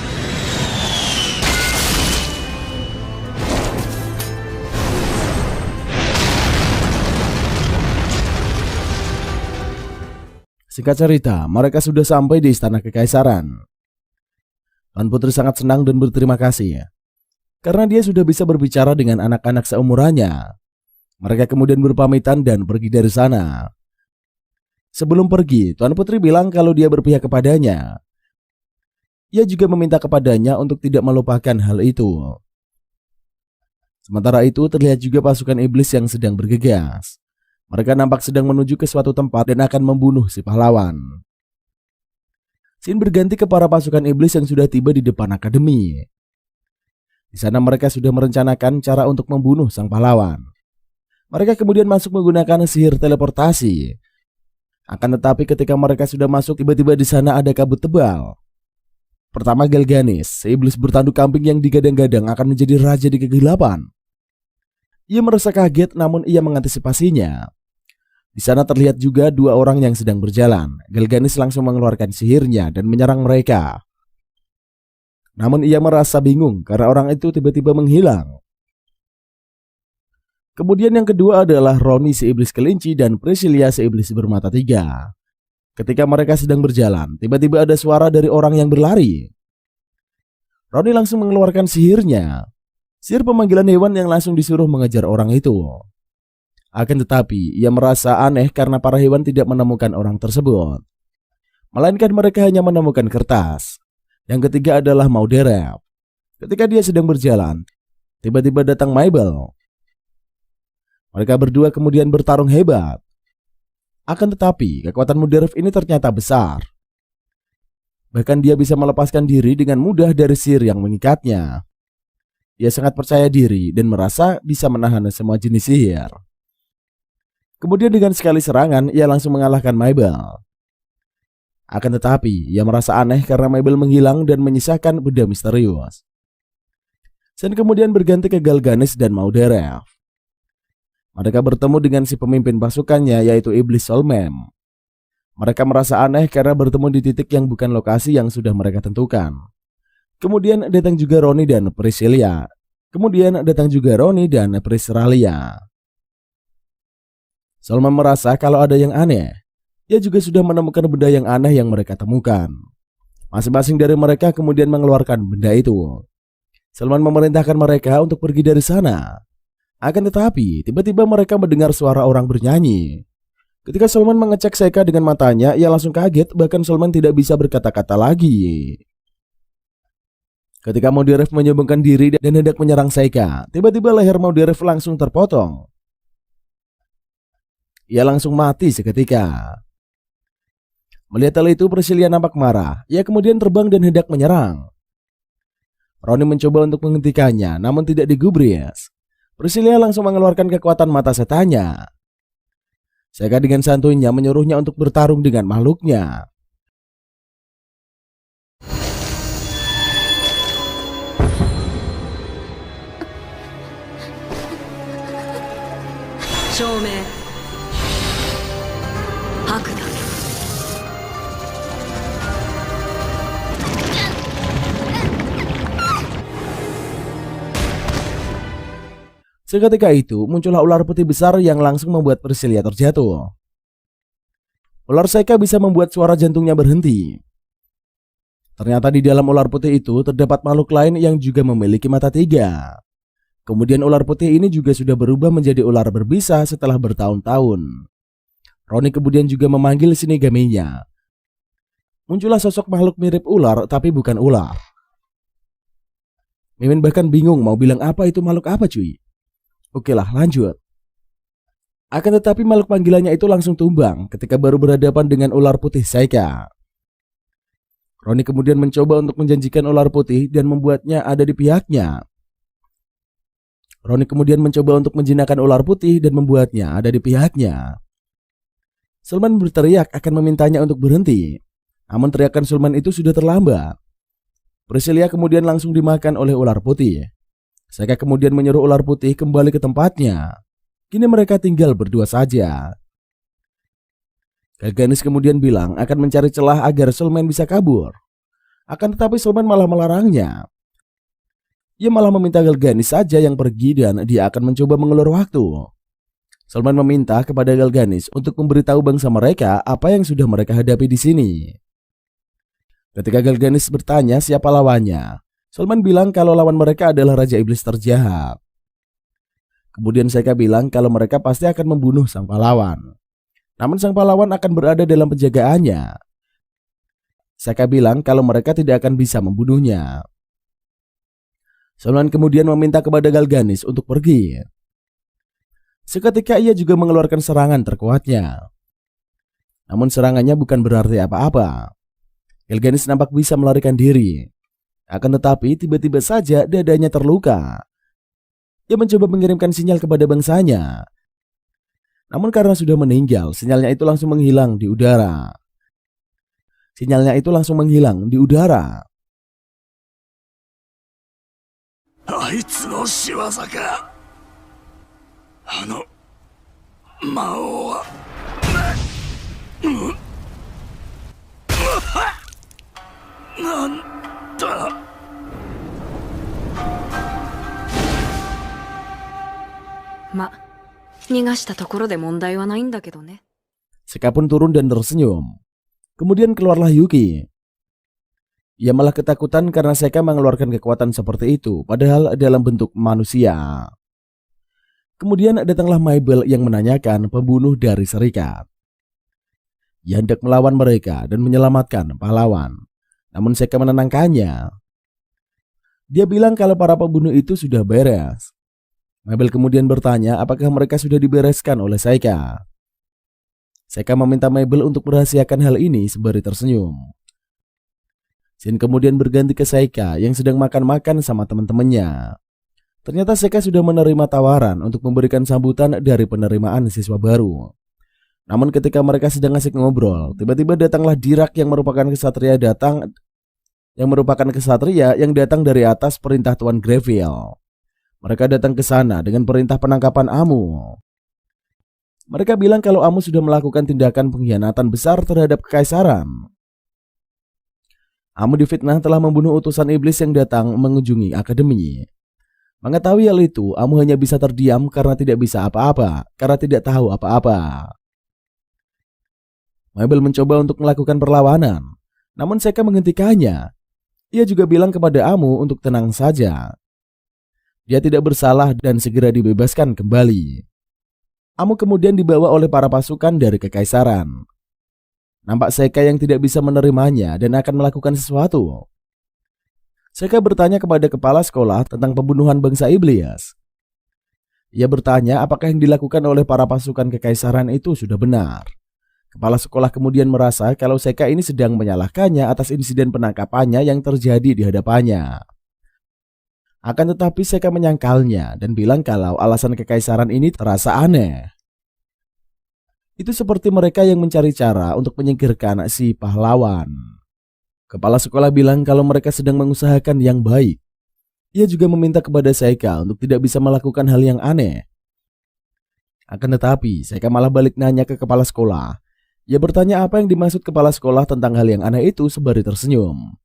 Singkat cerita, mereka sudah sampai di istana kekaisaran. Tuan Putri sangat senang dan berterima kasih karena dia sudah bisa berbicara dengan anak-anak seumurannya. Mereka kemudian berpamitan dan pergi dari sana. Sebelum pergi, Tuan Putri bilang kalau dia berpihak kepadanya. Ia juga meminta kepadanya untuk tidak melupakan hal itu. Sementara itu, terlihat juga pasukan iblis yang sedang bergegas. Mereka nampak sedang menuju ke suatu tempat dan akan membunuh si pahlawan. Scene berganti ke para pasukan iblis yang sudah tiba di depan akademi. Di sana mereka sudah merencanakan cara untuk membunuh sang pahlawan. Mereka kemudian masuk menggunakan sihir teleportasi. Akan tetapi ketika mereka sudah masuk, tiba-tiba di sana ada kabut tebal. Pertama Galganis, si iblis bertanduk kambing yang digadang-gadang akan menjadi raja di kegelapan. Ia merasa kaget namun ia mengantisipasinya. Di sana terlihat juga dua orang yang sedang berjalan. Galganis langsung mengeluarkan sihirnya dan menyerang mereka. Namun ia merasa bingung karena orang itu tiba-tiba menghilang. Kemudian yang kedua adalah Roni si iblis kelinci dan Priscilia si iblis bermata tiga. Ketika mereka sedang berjalan, tiba-tiba ada suara dari orang yang berlari. Roni langsung mengeluarkan sihirnya. Sihir pemanggilan hewan yang langsung disuruh mengejar orang itu. Akan tetapi, ia merasa aneh karena para hewan tidak menemukan orang tersebut. Melainkan mereka hanya menemukan kertas. Yang ketiga adalah Mauderep. Ketika dia sedang berjalan, tiba-tiba datang Mabel. Mereka berdua kemudian bertarung hebat. Akan tetapi, kekuatan Mauderep ini ternyata besar. Bahkan dia bisa melepaskan diri dengan mudah dari sihir yang mengikatnya. Ia sangat percaya diri dan merasa bisa menahan semua jenis sihir. Kemudian dengan sekali serangan, ia langsung mengalahkan Mabel. Akan tetapi, ia merasa aneh karena Mabel menghilang dan menyisakan benda misterius. Dan kemudian berganti ke Galganis dan Mauderep. Mereka bertemu dengan si pemimpin pasukannya yaitu Iblis Solmem. Mereka merasa aneh karena bertemu di titik yang bukan lokasi yang sudah mereka tentukan. Kemudian datang juga Roni dan Priscilia. Solmem merasa kalau ada yang aneh. Ia juga sudah menemukan benda yang aneh yang mereka temukan. Masing-masing dari mereka kemudian mengeluarkan benda itu. Solmem memerintahkan mereka untuk pergi dari sana. Akan tetapi, tiba-tiba mereka mendengar suara orang bernyanyi. Ketika Solmem mengecek Seika dengan matanya, ia langsung kaget, bahkan Solmem tidak bisa berkata-kata lagi. Ketika Mauderep menyombongkan diri dan hendak menyerang Seika, tiba-tiba leher Mauderep langsung terpotong. Ia langsung mati seketika. Melihat hal itu, Priscilia nampak marah. Ia kemudian terbang dan hendak menyerang. Roni mencoba untuk menghentikannya, namun tidak digubris. Priscilia langsung mengeluarkan kekuatan mata setannya. Seika dengan santuinya menyuruhnya untuk bertarung dengan makhluknya. Seketika itu muncullah ular putih besar yang langsung membuat Priscilia terjatuh. Ular Seika bisa membuat suara jantungnya berhenti. Ternyata di dalam ular putih itu terdapat makhluk lain yang juga memiliki mata tiga. Kemudian ular putih ini juga sudah berubah menjadi ular berbisa setelah bertahun-tahun. Roni kemudian juga memanggil Shinigami-nya. Muncullah sosok makhluk mirip ular tapi bukan ular. Mimin bahkan bingung mau bilang apa itu makhluk apa cuy. Oke lah, lanjut. Akan tetapi makhluk panggilannya itu langsung tumbang ketika baru berhadapan dengan ular putih Seika. Roni kemudian mencoba untuk menjanjikan ular putih dan membuatnya ada di pihaknya. Roni kemudian mencoba untuk menjinakkan ular putih dan membuatnya ada di pihaknya. Sulman berteriak akan memintanya untuk berhenti. Namun teriakan Sulman itu sudah terlambat. Priscilia kemudian langsung dimakan oleh ular putih. Seka kemudian menyuruh ular putih kembali ke tempatnya. Kini mereka tinggal berdua saja. Galganis kemudian bilang akan mencari celah agar Sulman bisa kabur. Akan tetapi Sulman malah melarangnya. Ia malah meminta Galganis saja yang pergi dan dia akan mencoba mengulur waktu. Sulman meminta kepada Galganis untuk memberitahu bangsa mereka apa yang sudah mereka hadapi di sini. Ketika Galganis bertanya siapa lawannya, Sulman bilang kalau lawan mereka adalah Raja Iblis terjahat. Kemudian Seka bilang kalau mereka pasti akan membunuh sang pahlawan. Namun sang pahlawan akan berada dalam penjagaannya. Seka bilang kalau mereka tidak akan bisa membunuhnya. Sulman kemudian meminta kepada Galganis untuk pergi. Seketika ia juga mengeluarkan serangan terkuatnya. Namun serangannya bukan berarti apa-apa. Galganis nampak bisa melarikan diri. Akan tetapi tiba-tiba saja dadanya terluka. Ia mencoba mengirimkan sinyal kepada bangsanya. Namun karena sudah meninggal, sinyalnya itu langsung menghilang di udara. Seka pun turun dan tersenyum. Kemudian keluarlah Yuki. Ia malah ketakutan karena Seka mengeluarkan kekuatan seperti itu, padahal dalam bentuk manusia. Kemudian datanglah Mabel yang menanyakan pembunuh dari serikat. Ia hendak melawan mereka dan menyelamatkan pahlawan. Namun Seka menenangkannya. Dia bilang kalau para pembunuh itu sudah beres. Mabel kemudian bertanya apakah mereka sudah dibereskan oleh Seka. Seka meminta Mabel untuk merahasiakan hal ini sembari tersenyum. Scene kemudian berganti ke Seka yang sedang makan-makan sama teman-temannya. Ternyata Seka sudah menerima tawaran untuk memberikan sambutan dari penerimaan siswa baru. Namun ketika mereka sedang asik ngobrol, tiba-tiba datanglah Dirak yang merupakan kesatria yang datang dari atas perintah Tuan Greville. Mereka datang ke sana dengan perintah penangkapan Amu. Mereka bilang kalau Amu sudah melakukan tindakan pengkhianatan besar terhadap kekaisaran. Amu difitnah telah membunuh utusan iblis yang datang mengunjungi akademi. Mengetahui hal itu, Amu hanya bisa terdiam karena tidak tahu apa-apa. Mabel mencoba untuk melakukan perlawanan, namun Seka menghentikannya. Ia juga bilang kepada Amu untuk tenang saja. Dia tidak bersalah dan segera dibebaskan kembali. Amu kemudian dibawa oleh para pasukan dari kekaisaran. Nampak Seka yang tidak bisa menerimanya dan akan melakukan sesuatu. Seka bertanya kepada kepala sekolah tentang pembunuhan bangsa iblis. Ia bertanya apakah yang dilakukan oleh para pasukan kekaisaran itu sudah benar. Kepala sekolah kemudian merasa kalau Seka ini sedang menyalahkannya atas insiden penangkapannya yang terjadi di hadapannya. Akan tetapi Seka menyangkalnya dan bilang kalau alasan kekaisaran ini terasa aneh. Itu seperti mereka yang mencari cara untuk menyingkirkan si pahlawan. Kepala sekolah bilang kalau mereka sedang mengusahakan yang baik. Ia juga meminta kepada Seka untuk tidak bisa melakukan hal yang aneh. Akan tetapi Seka malah balik nanya ke kepala sekolah. Ia bertanya apa yang dimaksud kepala sekolah tentang hal yang aneh itu sembari tersenyum.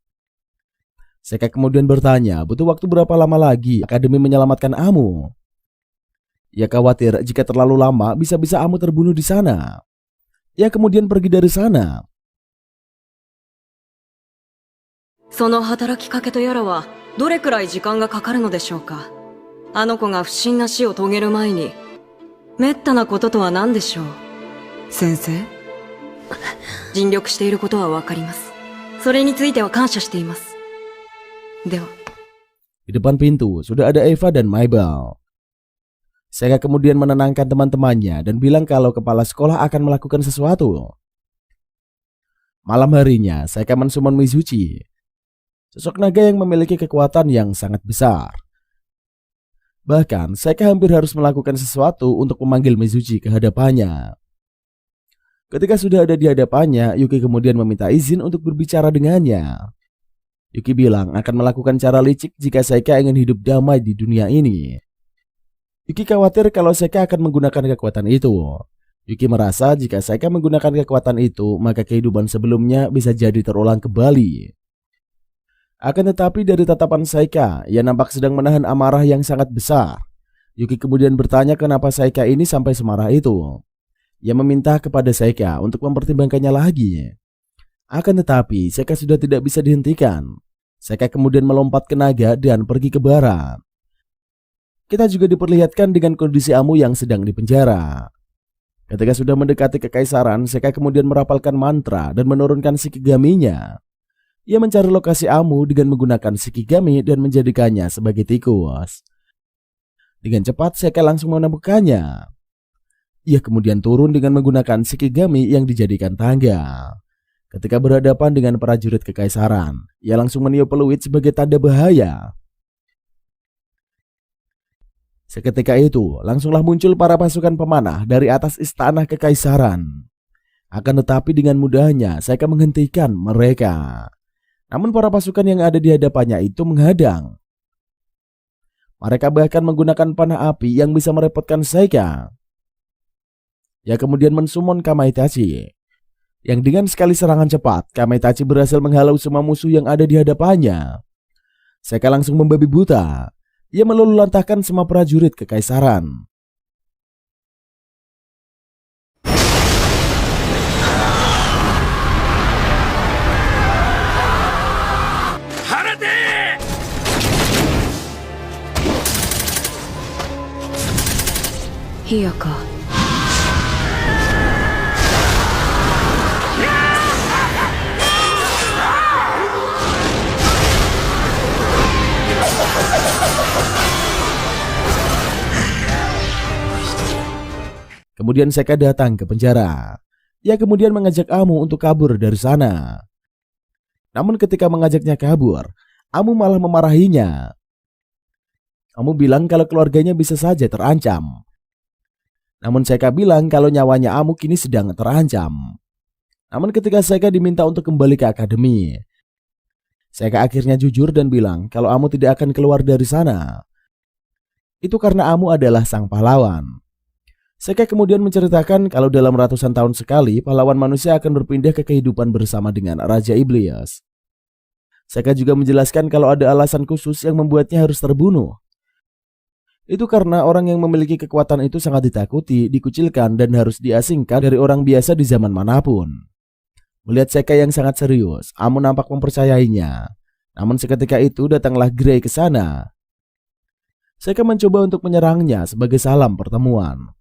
Seka kemudian bertanya butuh waktu berapa lama lagi akademi menyelamatkan Amu. Ia khawatir jika terlalu lama bisa-bisa Amu terbunuh di sana. Ia kemudian pergi dari sana. その働きかけとやらはどれくらい時間がかかるのでしょうか。あの子が不審な死を遂げる前に滅多なこととは何でしょう。先生、尽力していることはわかります。それについては感謝しています。では。 Di depan pintu sudah ada Eva dan Mabel. Seka kemudian menenangkan teman-temannya dan bilang kalau kepala sekolah akan melakukan sesuatu. Malam harinya Seka mensummon Mizuchi, sosok naga yang memiliki kekuatan yang sangat besar. Bahkan Seka hampir harus melakukan sesuatu untuk memanggil Mizuchi ke hadapannya. Ketika sudah ada di hadapannya, Yuki kemudian meminta izin untuk berbicara dengannya. Yuki bilang akan melakukan cara licik jika Saika ingin hidup damai di dunia ini. Yuki khawatir kalau Saika akan menggunakan kekuatan itu. Yuki merasa jika Saika menggunakan kekuatan itu, maka kehidupan sebelumnya bisa jadi terulang kembali. Akan tetapi dari tatapan Saika, ia nampak sedang menahan amarah yang sangat besar. Yuki kemudian bertanya kenapa Saika ini sampai semarah itu. Ia meminta kepada Saika untuk mempertimbangkannya lagi. Akan tetapi Saika sudah tidak bisa dihentikan. Saika kemudian melompat ke naga dan pergi ke barat. Kita juga diperlihatkan dengan kondisi Amu yang sedang dipenjara. Ketika sudah mendekati kekaisaran, Saika kemudian merapalkan mantra dan menurunkan Shikigami-nya. Ia mencari lokasi Amu dengan menggunakan Shikigami dan menjadikannya sebagai tikus. Dengan cepat Saika langsung menemukannya. Ia kemudian turun dengan menggunakan Shikigami yang dijadikan tangga. Ketika berhadapan dengan prajurit kekaisaran, ia langsung meniup peluit sebagai tanda bahaya. Seketika itu, langsunglah muncul para pasukan pemanah dari atas istana kekaisaran. Akan tetapi dengan mudahnya, Saika menghentikan mereka. Namun para pasukan yang ada di hadapannya itu menghadang. Mereka bahkan menggunakan panah api yang bisa merepotkan Saika. Ia kemudian mensumon Kamaitachi. Yang dengan sekali serangan cepat, Kamaitachi berhasil menghalau semua musuh yang ada di hadapannya. Saika langsung membabi buta. Ia meluluhlantahkan semua prajurit kekaisaran. Hiyaka. Kemudian Saika datang ke penjara. Ia kemudian mengajak Amu untuk kabur dari sana. Namun ketika mengajaknya kabur, Amu malah memarahinya. Amu bilang kalau keluarganya bisa saja terancam. Namun Saika bilang kalau nyawanya Amu kini sedang terancam. Namun ketika Saika diminta untuk kembali ke akademi, Saika akhirnya jujur dan bilang kalau Amu tidak akan keluar dari sana. Itu karena Amu adalah sang pahlawan. Saika kemudian menceritakan kalau dalam ratusan tahun sekali pahlawan manusia akan berpindah ke kehidupan bersama dengan Raja Iblis. Saika juga menjelaskan kalau ada alasan khusus yang membuatnya harus terbunuh. Itu karena orang yang memiliki kekuatan itu sangat ditakuti, dikucilkan, dan harus diasingkan dari orang biasa di zaman manapun. Melihat Saika yang sangat serius, Amu nampak mempercayainya. Namun seketika itu datanglah Gray ke sana. Saika mencoba untuk menyerangnya sebagai salam pertemuan.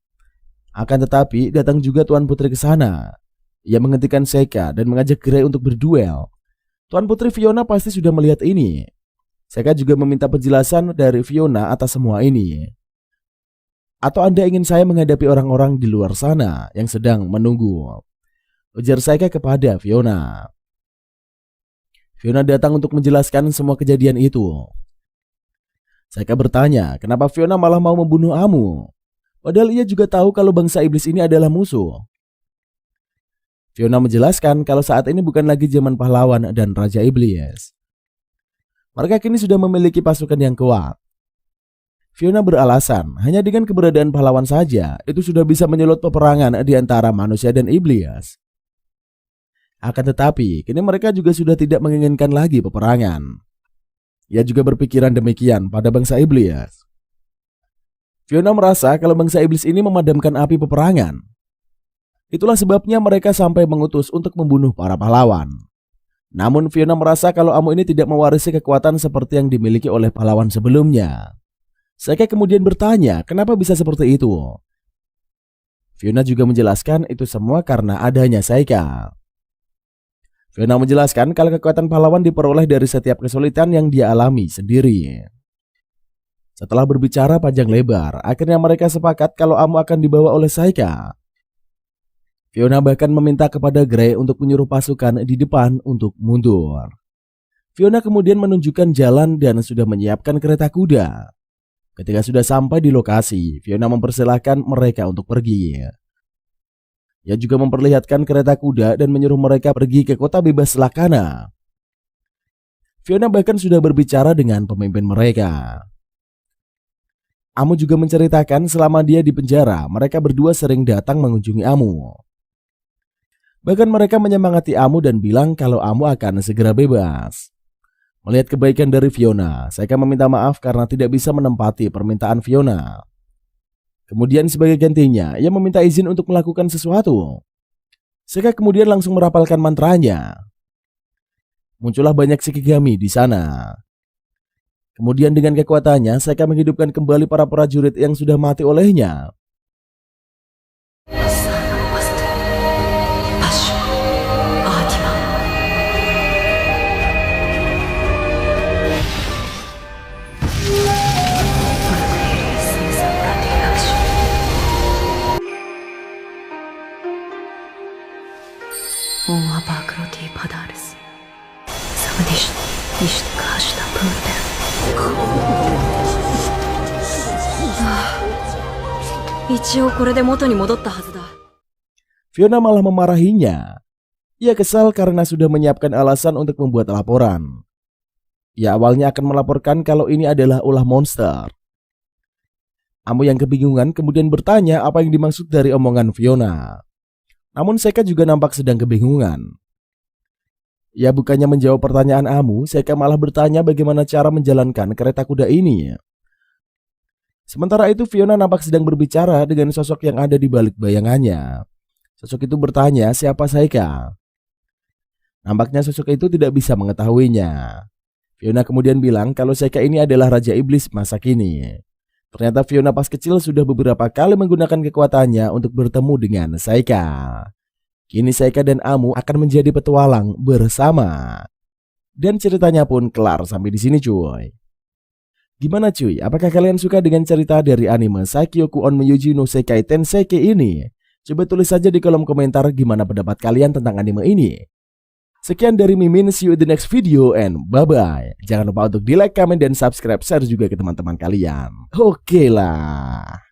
Akan tetapi datang juga Tuan Putri ke sana. Ia menghentikan Saika dan mengajak Gray untuk berduel. Tuan Putri Fiona pasti sudah melihat ini. Saika juga meminta penjelasan dari Fiona atas semua ini. Atau Anda ingin saya menghadapi orang-orang di luar sana yang sedang menunggu? Ujar Saika kepada Fiona. Fiona datang untuk menjelaskan semua kejadian itu. Saika bertanya, kenapa Fiona malah mau membunuh Amu? Padahal ia juga tahu kalau bangsa iblis ini adalah musuh. Fiona menjelaskan kalau saat ini bukan lagi zaman pahlawan dan Raja Iblis. Mereka kini sudah memiliki pasukan yang kuat. Fiona beralasan, hanya dengan keberadaan pahlawan saja, itu sudah bisa menyulut peperangan di antara manusia dan iblis. Akan tetapi, kini mereka juga sudah tidak menginginkan lagi peperangan. Ia juga berpikiran demikian pada bangsa iblis. Fiona merasa kalau bangsa iblis ini memadamkan api peperangan. Itulah sebabnya mereka sampai mengutus untuk membunuh para pahlawan. Namun Fiona merasa kalau Amu ini tidak mewarisi kekuatan seperti yang dimiliki oleh pahlawan sebelumnya. Saika kemudian bertanya, kenapa bisa seperti itu? Fiona juga menjelaskan itu semua karena adanya Saika. Fiona menjelaskan kalau kekuatan pahlawan diperoleh dari setiap kesulitan yang dia alami sendiri. Setelah berbicara panjang lebar, akhirnya mereka sepakat kalau Amu akan dibawa oleh Saika. Fiona bahkan meminta kepada Gray untuk menyuruh pasukan di depan untuk mundur. Fiona kemudian menunjukkan jalan dan sudah menyiapkan kereta kuda. Ketika sudah sampai di lokasi, Fiona mempersilahkan mereka untuk pergi. Ia juga memperlihatkan kereta kuda dan menyuruh mereka pergi ke kota bebas Lakana. Fiona bahkan sudah berbicara dengan pemimpin mereka. Amu juga menceritakan selama dia di penjara, mereka berdua sering datang mengunjungi Amu. Bahkan mereka menyemangati Amu dan bilang kalau Amu akan segera bebas. Melihat kebaikan dari Fiona, Saika meminta maaf karena tidak bisa menempati permintaan Fiona. Kemudian sebagai gantinya, ia meminta izin untuk melakukan sesuatu. Saika kemudian langsung merapalkan mantranya. Muncullah banyak Shikigami di sana. Kemudian dengan kekuatannya, Saika menghidupkan kembali para prajurit yang sudah mati olehnya. Fiona malah memarahinya. Ia kesal karena sudah menyiapkan alasan untuk membuat laporan. Ia awalnya akan melaporkan kalau ini adalah ulah monster. Amu yang kebingungan kemudian bertanya apa yang dimaksud dari omongan Fiona. Namun Saika juga nampak sedang kebingungan. Ia bukannya menjawab pertanyaan Amu, Saika malah bertanya bagaimana cara menjalankan kereta kuda ini. Sementara itu Fiona nampak sedang berbicara dengan sosok yang ada di balik bayangannya. Sosok itu bertanya siapa Saika. Nampaknya sosok itu tidak bisa mengetahuinya. Fiona kemudian bilang kalau Saika ini adalah Raja Iblis masa kini. Ternyata Fiona pas kecil sudah beberapa kali menggunakan kekuatannya untuk bertemu dengan Saika. Kini Saika dan Amu akan menjadi petualang bersama. Dan ceritanya pun kelar sampai di sini cuy. Gimana cuy? Apakah kalian suka dengan cerita dari anime Saikyoku on Miyuji no Sekai Tenseiki ini? Coba tulis saja di kolom komentar gimana pendapat kalian tentang anime ini. Sekian dari Mimin, see you in the next video and bye-bye. Jangan lupa untuk di like, comment, dan subscribe, share juga ke teman-teman kalian. Oke lah.